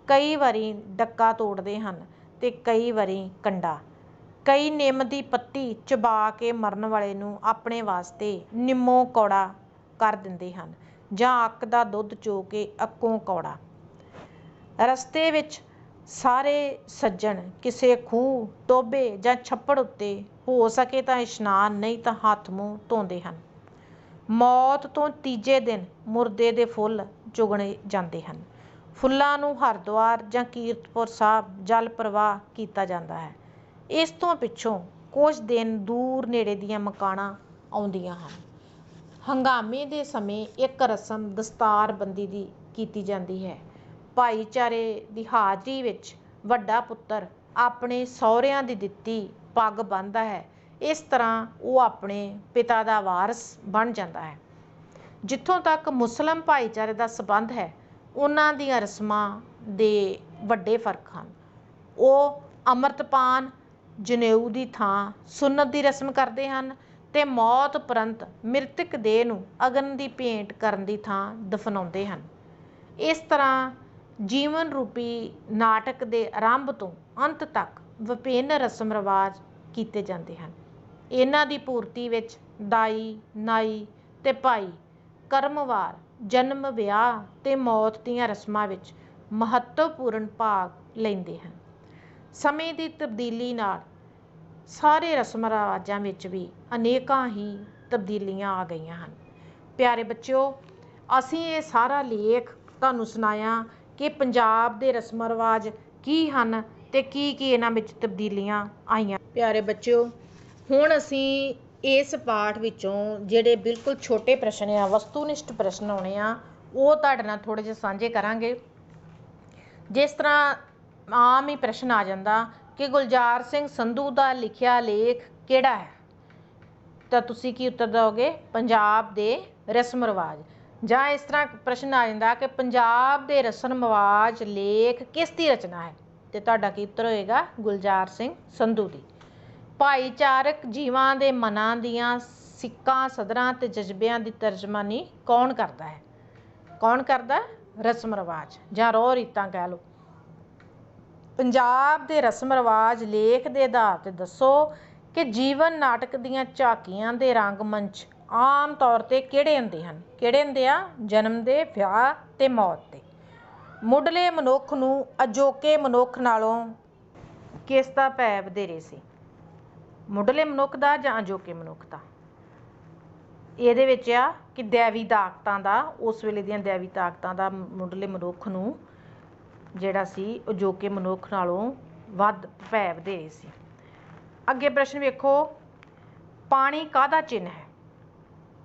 ਕਈ ਵਾਰੀ ਡੱਕਾ ਤੋੜਦੇ ਹਨ ਤੇ ਕਈ ਵਾਰੀ ਕੰਡਾ। ਕਈ ਨਿੰਮ ਦੀ ਪੱਤੀ ਚਬਾ ਕੇ ਮਰਨ ਵਾਲੇ ਨੂੰ ਆਪਣੇ ਵਾਸਤੇ ਨਿੰਮੋਂ ਕੌੜਾ ਕਰ ਦਿੰਦੇ ਹਨ ਜਾਂ ਅੱਕ ਦਾ ਦੁੱਧ ਚੋ ਕੇ ਅੱਕੋਂ ਕੌੜਾ। ਰਸਤੇ ਵਿੱਚ ਸਾਰੇ ਸੱਜਣ ਕਿਸੇ ਖੂਹ, ਟੋਭੇ ਜਾਂ ਛੱਪੜ ਉੱਤੇ ਹੋ ਸਕੇ ਤਾਂ ਇਸ਼ਨਾਨ, ਨਹੀਂ ਤਾਂ ਹੱਥ ਮੂੰਹ ਧੋਂਦੇ ਹਨ। ਮੌਤ ਤੋਂ ਤੀਜੇ ਦਿਨ ਮੁਰਦੇ ਦੇ ਫੁੱਲ ਚੁਗਣੇ ਜਾਂਦੇ ਹਨ। ਫੁੱਲਾਂ ਨੂੰ ਹਰਿਦੁਆਰ ਜਾਂ ਕੀਰਤਪੁਰ ਸਾਹਿਬ ਜਲ ਪ੍ਰਵਾਹ ਕੀਤਾ ਜਾਂਦਾ ਹੈ। ਇਸ ਤੋਂ ਪਿੱਛੋਂ ਕੁਝ ਦਿਨ ਦੂਰ ਨੇੜੇ ਦੀਆਂ ਮਕਾਨਾਂ ਆਉਂਦੀਆਂ ਹਨ। ਹੰਗਾਮੇ ਦੇ ਸਮੇਂ ਇੱਕ ਰਸਮ ਦਸਤਾਰਬੰਦੀ ਦੀ ਕੀਤੀ ਜਾਂਦੀ ਹੈ। ਭਾਈਚਾਰੇ ਦੀ ਹਾਜ਼ਰੀ ਵਿੱਚ ਵੱਡਾ ਪੁੱਤਰ ਆਪਣੇ ਸਹੁਰਿਆਂ ਦੀ ਦਿੱਤੀ ਪੱਗ ਬੰਨ੍ਹਦਾ ਹੈ। ਇਸ ਤਰ੍ਹਾਂ ਉਹ ਆਪਣੇ ਪਿਤਾ ਦਾ ਵਾਰਸ ਬਣ ਜਾਂਦਾ ਹੈ। ਜਿੱਥੋਂ ਤੱਕ ਮੁਸਲਿਮ ਭਾਈਚਾਰੇ ਦਾ ਸੰਬੰਧ ਹੈ, ਉਹਨਾਂ ਦੀਆਂ ਰਸਮਾਂ ਦੇ ਵੱਡੇ ਫਰਕ ਹਨ। ਉਹ ਅੰਮ੍ਰਿਤਪਾਨ, ਜਨੇਊ ਦੀ ਥਾਂ ਸੁੰਨਤ ਦੀ ਰਸਮ ਕਰਦੇ ਹਨ ਤੇ ਮੌਤ ਉਪਰੰਤ ਮ੍ਰਿਤਕ ਦੇਹ ਨੂੰ ਅਗਨ ਦੀ ਭੇਂਟ ਕਰਨ ਦੀ ਥਾਂ ਦਫਨਾਉਂਦੇ ਹਨ। ਇਸ ਤਰ੍ਹਾਂ ਜੀਵਨ ਰੂਪੀ ਨਾਟਕ ਦੇ ਆਰੰਭ ਤੋਂ ਅੰਤ ਤੱਕ ਵਿਭਿੰਨ ਰਸਮ ਰਿਵਾਜ ਕੀਤੇ ਜਾਂਦੇ ਹਨ। ਇਹਨਾਂ ਦੀ ਪੂਰਤੀ ਵਿੱਚ ਦਾਈ, ਨਾਈ ਤੇ ਭਾਈ ਕਰਮਵਾਰ ਜਨਮ, ਵਿਆਹ ਤੇ ਮੌਤ ਦੀਆਂ ਰਸਮਾਂ ਵਿੱਚ ਮਹੱਤਵਪੂਰਨ ਭਾਗ ਲੈਂਦੇ ਹਨ। ਸਮੇਂ ਦੀ ਤਬਦੀਲੀ ਨਾਲ ਸਾਰੇ ਰਸਮ ਰਿਵਾਜਾਂ ਵਿੱਚ ਵੀ ਅਨੇਕਾਂ ਹੀ ਤਬਦੀਲੀਆਂ ਆ ਗਈਆਂ ਹਨ। ਪਿਆਰੇ ਬੱਚਿਓ, ਅਸੀਂ ਇਹ ਸਾਰਾ ਲੇਖ ਤੁਹਾਨੂੰ ਸੁਣਾਇਆ ਕਿ ਪੰਜਾਬ ਦੇ ਰਸਮ ਰਿਵਾਜ ਕੀ ਹਨ ਤੇ ਕੀ ਇਹਨਾਂ ਵਿੱਚ ਤਬਦੀਲੀਆਂ ਆਈਆਂ। ਪਿਆਰੇ ਬੱਚਿਓ, ਹੁਣ ਅਸੀਂ ਇਸ ਪਾਠ ਵਿੱਚੋਂ ਜਿਹੜੇ ਬਿਲਕੁਲ ਛੋਟੇ ਪ੍ਰਸ਼ਨ ਆ, ਵਸਤੂਨਿਸ਼ਟ ਪ੍ਰਸ਼ਨ ਆਉਣੇ ਆ, ਉਹ ਤੁਹਾਡੇ ਨਾਲ ਥੋੜ੍ਹੇ ਜਿਹੇ ਸਾਂਝੇ ਕਰਾਂਗੇ। ਜਿਸ ਤਰ੍ਹਾਂ ਆਮ ਹੀ ਪ੍ਰਸ਼ਨ ਆ ਜਾਂਦਾ ਕਿ ਗੁਲਜ਼ਾਰ ਸਿੰਘ ਸੰਧੂ ਦਾ ਲਿਖਿਆ ਲੇਖ ਕਿਹੜਾ ਹੈ, ਤਾਂ ਤੁਸੀਂ ਕੀ ਉੱਤਰ ਦਿਓਗੇ? ਪੰਜਾਬ ਦੇ ਰਸਮ ਰਿਵਾਜ। ਜਾਂ ਇਸ ਤਰ੍ਹਾਂ ਪ੍ਰਸ਼ਨ ਆ ਜਾਂਦਾ ਕਿ ਪੰਜਾਬ ਦੇ ਰਸਮ ਰਿਵਾਜ ਲੇਖ ਕਿਸ ਦੀ ਰਚਨਾ ਹੈ, ਤੇ ਤੁਹਾਡਾ ਕੀ ਉੱਤਰ ਹੋਏਗਾ? ਗੁਲਜ਼ਾਰ ਸਿੰਘ ਸੰਧੂ ਦੀ। ਭਾਈਚਾਰਕ ਜੀਵਾਂ ਦੇ ਮਨਾਂ ਦੀਆਂ ਸਿੱਕਾਂ, ਸਦਰਾਂ ਤੇ ਜਜ਼ਬਿਆਂ ਦੀ ਤਰਜਮਾਨੀ ਕੌਣ ਕਰਦਾ ਹੈ? ਕੌਣ ਕਰਦਾ? ਰਸਮ ਰਿਵਾਜ ਜਾਂ ਰੋਹ ਰੀਤਾਂ ਕਹਿ ਲਓ। ਪੰਜਾਬ ਦੇ ਰਸਮ ਰਿਵਾਜ ਲੇਖ ਦੇ ਆਧਾਰ ਤੇ ਦੱਸੋ ਕਿ ਜੀਵਨ ਨਾਟਕ ਦੀਆਂ ਝਾਕੀਆਂ ਦੇ ਰੰਗਮੰਚ ਆਮ ਤੌਰ ਤੇ ਕਿਹੜੇ ਹੁੰਦੇ ਹਨ? ਕਿਹੜੇ ਹੁੰਦੇ ਆ? ਜਨਮ ਦੇ, ਵਿਆਹ ਤੇ ਮੌਤ ਦੇ। ਮੁੱਢਲੇ ਮਨੁੱਖ ਨੂੰ ਅਜੋਕੇ ਮਨੁੱਖ ਨਾਲੋਂ ਕਿਸ ਦਾ ਭੈ ਵਧੇਰੇ ਸੀ? ਮੁੱਢਲੇ ਮਨੁੱਖ ਦਾ ਜਾਂ ਅਜੋਕੇ ਮਨੁੱਖ ਦਾ? ਇਹਦੇ ਵਿੱਚ ਆ ਕਿ ਦੈਵੀ ਤਾਕਤਾਂ ਦਾ, ਉਸ ਵੇਲੇ ਦੀਆਂ ਦੈਵੀ ਤਾਕਤਾਂ ਦਾ ਮੁੱਢਲੇ ਮਨੁੱਖ ਨੂੰ ਜਿਹੜਾ ਸੀ ਅਜੋਕੇ ਮਨੁੱਖ ਨਾਲੋਂ ਵੱਧ ਭੈ ਵਧੇਰੇ ਸੀ। ਅੱਗੇ ਪ੍ਰਸ਼ਨ ਵੇਖੋ, ਪਾਣੀ ਕਾਹਦਾ ਚਿੰਨ੍ਹ ਹੈ?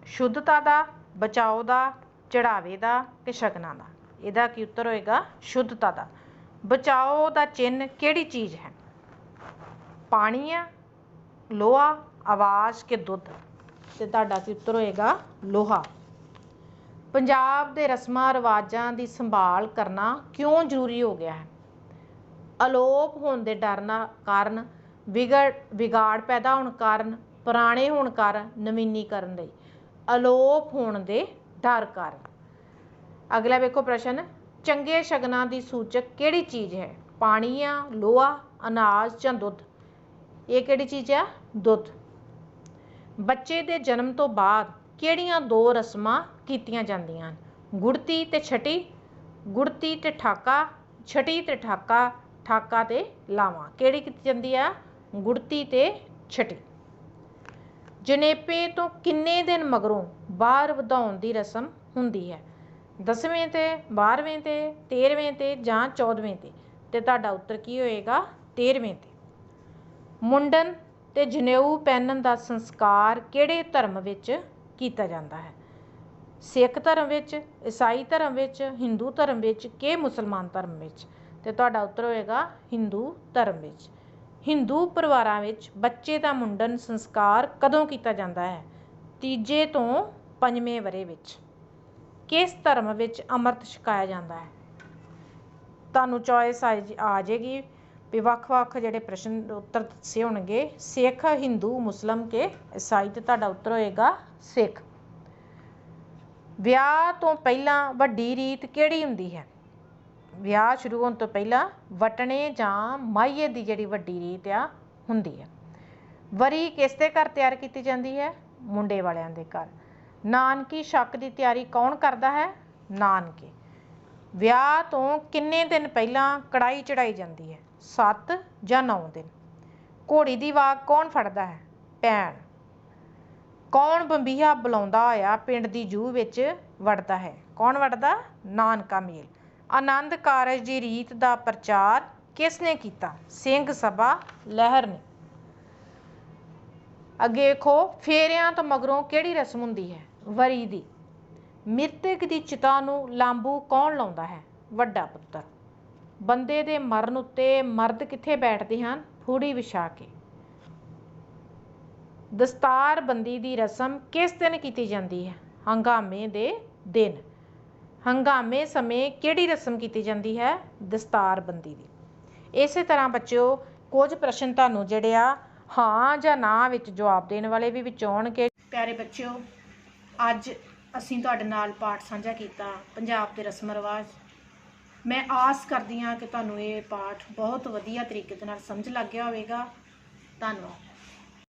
ਸ਼ੁੱਧਤਾ ਦਾ, ਬਚਾਓ ਦਾ, ਚੜਾਵੇ ਦਾ ਕਿ ਸ਼ਗਨਾਂ ਦਾ? ਇਹਦਾ ਕੀ ਉੱਤਰ ਹੋਏਗਾ? ਸ਼ੁੱਧਤਾ ਦਾ। ਬਚਾਓ ਦਾ ਚਿੰਨ੍ਹ ਕਿਹੜੀ ਚੀਜ਼ ਹੈ? ਪਾਣੀ ਆ, ਲੋਹਾ, ਆਵਾਜ਼ ਕਿ ਦੁੱਧ? ਤੇ ਤੁਹਾਡਾ ਕੀ ਉੱਤਰ ਹੋਏਗਾ? ਲੋਹਾ। ਪੰਜਾਬ ਦੇ ਰਸਮਾਂ ਰਿਵਾਜਾਂ ਦੀ ਸੰਭਾਲ ਕਰਨਾ ਕਿਉਂ ਜ਼ਰੂਰੀ ਹੋ ਗਿਆ ਹੈ? ਅਲੋਪ ਹੋਣ ਦੇ ਡਰ ਕਾਰਨ, ਵਿਗਾੜ ਪੈਦਾ ਹੋਣ ਕਾਰਨ, ਪੁਰਾਣੇ ਹੋਣ ਕਾਰਨ, ਨਵੀਨੀਕਰਨ ਲਈ? ਅਲੋਪ ਹੋਣ ਦੇ ਡਰ ਕਾਰਨ। ਅਗਲਾ ਵੇਖੋ ਪ੍ਰਸ਼ਨ, ਚੰਗੇ ਸ਼ਗਨਾਂ ਦੀ ਸੂਚਕ ਕਿਹੜੀ ਚੀਜ਼ ਹੈ? ਪਾਣੀ ਆ, ਲੋਹਾ, ਅਨਾਜ ਜਾਂ ਦੁੱਧ? ਇਹ ਕਿਹੜੀ ਚੀਜ਼ ਆ? ਦੁੱਧ। ਬੱਚੇ ਦੇ ਜਨਮ ਤੋਂ ਬਾਅਦ ਕਿਹੜੀਆਂ ਦੋ ਰਸਮਾਂ ਕੀਤੀਆਂ ਜਾਂਦੀਆਂ ਹਨ? ਗੁੜਤੀ ਤੇ ਛਟੀ? ਗੁੜਤੀ ਤੇ ਠਾਕਾ? ਛਟੀ ਤੇ ਠਾਕਾ? ਠਾਕਾ ਤੇ ਲਾਵਾਂ? ਕਿਹੜੀ ਕੀਤੀ ਜਾਂਦੀ ਆ? ਗੁੜਤੀ ਤੇ ਛਟੀ। ਜਣੇਪੇ ਤੋਂ ਕਿੰਨੇ ਦਿਨ ਮਗਰੋਂ ਬਾਹਰ ਵਧਾਉਣ ਦੀ ਰਸਮ ਹੁੰਦੀ ਹੈ? 10ਵੇਂ ਤੇ, 12ਵੇਂ ਤੇ, 13ਵੇਂ ਤੇ ਜਾਂ 14ਵੇਂ ਤੇ? ਤੇ ਤੁਹਾਡਾ ਉੱਤਰ ਕੀ ਹੋਏਗਾ? 13ਵੇਂ ਤੇ। ਮੁੰਡਨ ਤੇ ਜਨੇਊ ਪਹਿਨਣ ਦਾ ਸੰਸਕਾਰ ਕਿਹੜੇ ਧਰਮ ਵਿੱਚ ਕੀਤਾ ਜਾਂਦਾ ਹੈ? ਸਿੱਖ ਧਰਮ ਵਿੱਚ, ਈਸਾਈ ਧਰਮ ਵਿੱਚ, ਹਿੰਦੂ ਧਰਮ ਵਿੱਚ ਕਿ ਮੁਸਲਮਾਨ ਧਰਮ ਵਿੱਚ? ਤੇ ਤੁਹਾਡਾ ਉੱਤਰ ਹੋਏਗਾ ਹਿੰਦੂ ਧਰਮ ਵਿੱਚ। ਹਿੰਦੂ ਪਰਿਵਾਰਾਂ ਵਿੱਚ ਬੱਚੇ ਦਾ ਮੁੰਡਨ ਸੰਸਕਾਰ ਕਦੋਂ ਕੀਤਾ ਜਾਂਦਾ ਹੈ? 3 ਤੋਂ 5ਵੇਂ ਵਰ੍ਹੇ ਵਿੱਚ। ਕਿਸ ਧਰਮ ਵਿੱਚ ਅੰਮ੍ਰਿਤ ਛਕਾਇਆ ਜਾਂਦਾ ਹੈ? ਤੁਹਾਨੂੰ ਚੋਇਸ ਆ ਜਾਏਗੀ ਵੀ ਵੱਖ-ਵੱਖ ਜਿਹੜੇ ਪ੍ਰਸ਼ਨ ਉੱਤਰ ਦੱਸੇ ਹੋਣਗੇ, ਸਿੱਖ, ਹਿੰਦੂ, ਮੁਸਲਮ ਕਿ ਈਸਾਈ? ਤੇ ਤੁਹਾਡਾ ਉੱਤਰ ਹੋਏਗਾ ਸਿੱਖ। ਵਿਆਹ ਤੋਂ ਪਹਿਲਾਂ ਵੱਡੀ ਰੀਤ ਕਿਹੜੀ ਹੁੰਦੀ ਹੈ? ਵਿਆਹ ਸ਼ੁਰੂ ਹੋਣ ਤੋਂ ਪਹਿਲਾਂ ਵਟਣੇ ਜਾਂ ਮਾਹੀਏ ਦੀ ਜਿਹੜੀ ਵੱਡੀ ਰੀਤ ਆ ਹੁੰਦੀ ਹੈ। ਵਰੀ ਕਿਸ ਦੇ ਘਰ ਤਿਆਰ ਕੀਤੀ ਜਾਂਦੀ ਹੈ? ਮੁੰਡੇ ਵਾਲਿਆਂ ਦੇ ਘਰ। ਨਾਨਕੀ ਸ਼ੱਕ ਦੀ ਤਿਆਰੀ ਕੌਣ ਕਰਦਾ ਹੈ? ਨਾਨਕੇ। ਵਿਆਹ ਤੋਂ ਕਿੰਨੇ ਦਿਨ ਪਹਿਲਾਂ ਕੜਾਈ ਚੜਾਈ ਜਾਂਦੀ ਹੈ? 7 ਜਾਂ 9 ਦਿਨ। ਘੋੜੀ ਦੀ ਵਾਗ ਕੌਣ ਫੜਦਾ ਹੈ? ਭੈਣ। ਕੌਣ ਬੰਬੀਹਾ ਬੁਲਾਉਂਦਾ ਹੋਇਆ ਪਿੰਡ ਦੀ ਜੂਹ ਵਿੱਚ ਵੜਦਾ ਹੈ? ਕੌਣ ਵੜਦਾ? ਨਾਨਕਾ ਮੇਲ। ਆਨੰਦ ਕਾਰਜ ਦੀ ਰੀਤ ਦਾ ਪ੍ਰਚਾਰ ਕਿਸ ਨੇ ਕੀਤਾ? ਸਿੰਘ ਸਭਾ ਲਹਿਰ ਨੇ। ਅੱਗੇ ਵੇਖੋ, ਫੇਰਿਆਂ ਤੋਂ ਮਗਰੋਂ ਕਿਹੜੀ ਰਸਮ ਹੁੰਦੀ ਹੈ? ਵਰੀ ਦੀ। ਮ੍ਰਿਤਕ ਦੀ ਚਿਤਾ ਨੂੰ ਲਾਂਬੂ ਕੌਣ ਲਾਉਂਦਾ ਹੈ? ਵੱਡਾ ਪੁੱਤਰ। ਬੰਦੇ ਦੇ ਮਰਨ ਉੱਤੇ ਮਰਦ ਕਿੱਥੇ ਬੈਠਦੇ ਹਨ? ਫੂੜੀ ਵਿਛਾ ਕੇ। ਦਸਤਾਰਬੰਦੀ ਦੀ ਰਸਮ ਕਿਸ ਦਿਨ ਕੀਤੀ ਜਾਂਦੀ ਹੈ? ਹੰਗਾਮੇ ਦੇ ਦਿਨ। ਹੰਗਾਮੇ ਸਮੇਂ ਕਿਹੜੀ ਰਸਮ ਕੀਤੀ ਜਾਂਦੀ ਹੈ? ਦਸਤਾਰਬੰਦੀ ਦੀ। ਇਸੇ ਤਰ੍ਹਾਂ ਬੱਚਿਓ, ਕੁਝ ਪ੍ਰਸ਼ਨ ਤੁਹਾਨੂੰ ਜਿਹੜੇ ਆ ਹਾਂ ਜਾਂ ਨਾ ਵਿੱਚ ਜਵਾਬ ਦੇਣ ਵਾਲੇ ਵੀ ਵਿੱਚ ਆਉਣਗੇ। ਪਿਆਰੇ ਬੱਚਿਓ, ਅੱਜ ਅਸੀਂ ਤੁਹਾਡੇ ਨਾਲ ਪਾਠ ਸਾਂਝਾ ਕੀਤਾ ਪੰਜਾਬ ਦੇ ਰਸਮ ਰਿਵਾਜ। ਮੈਂ ਆਸ ਕਰਦੀ ਹਾਂ ਕਿ ਤੁਹਾਨੂੰ ਇਹ ਪਾਠ ਬਹੁਤ ਵਧੀਆ ਤਰੀਕੇ ਦੇ ਨਾਲ ਸਮਝ ਲੱਗ ਗਿਆ ਹੋਵੇਗਾ। ਧੰਨਵਾਦ।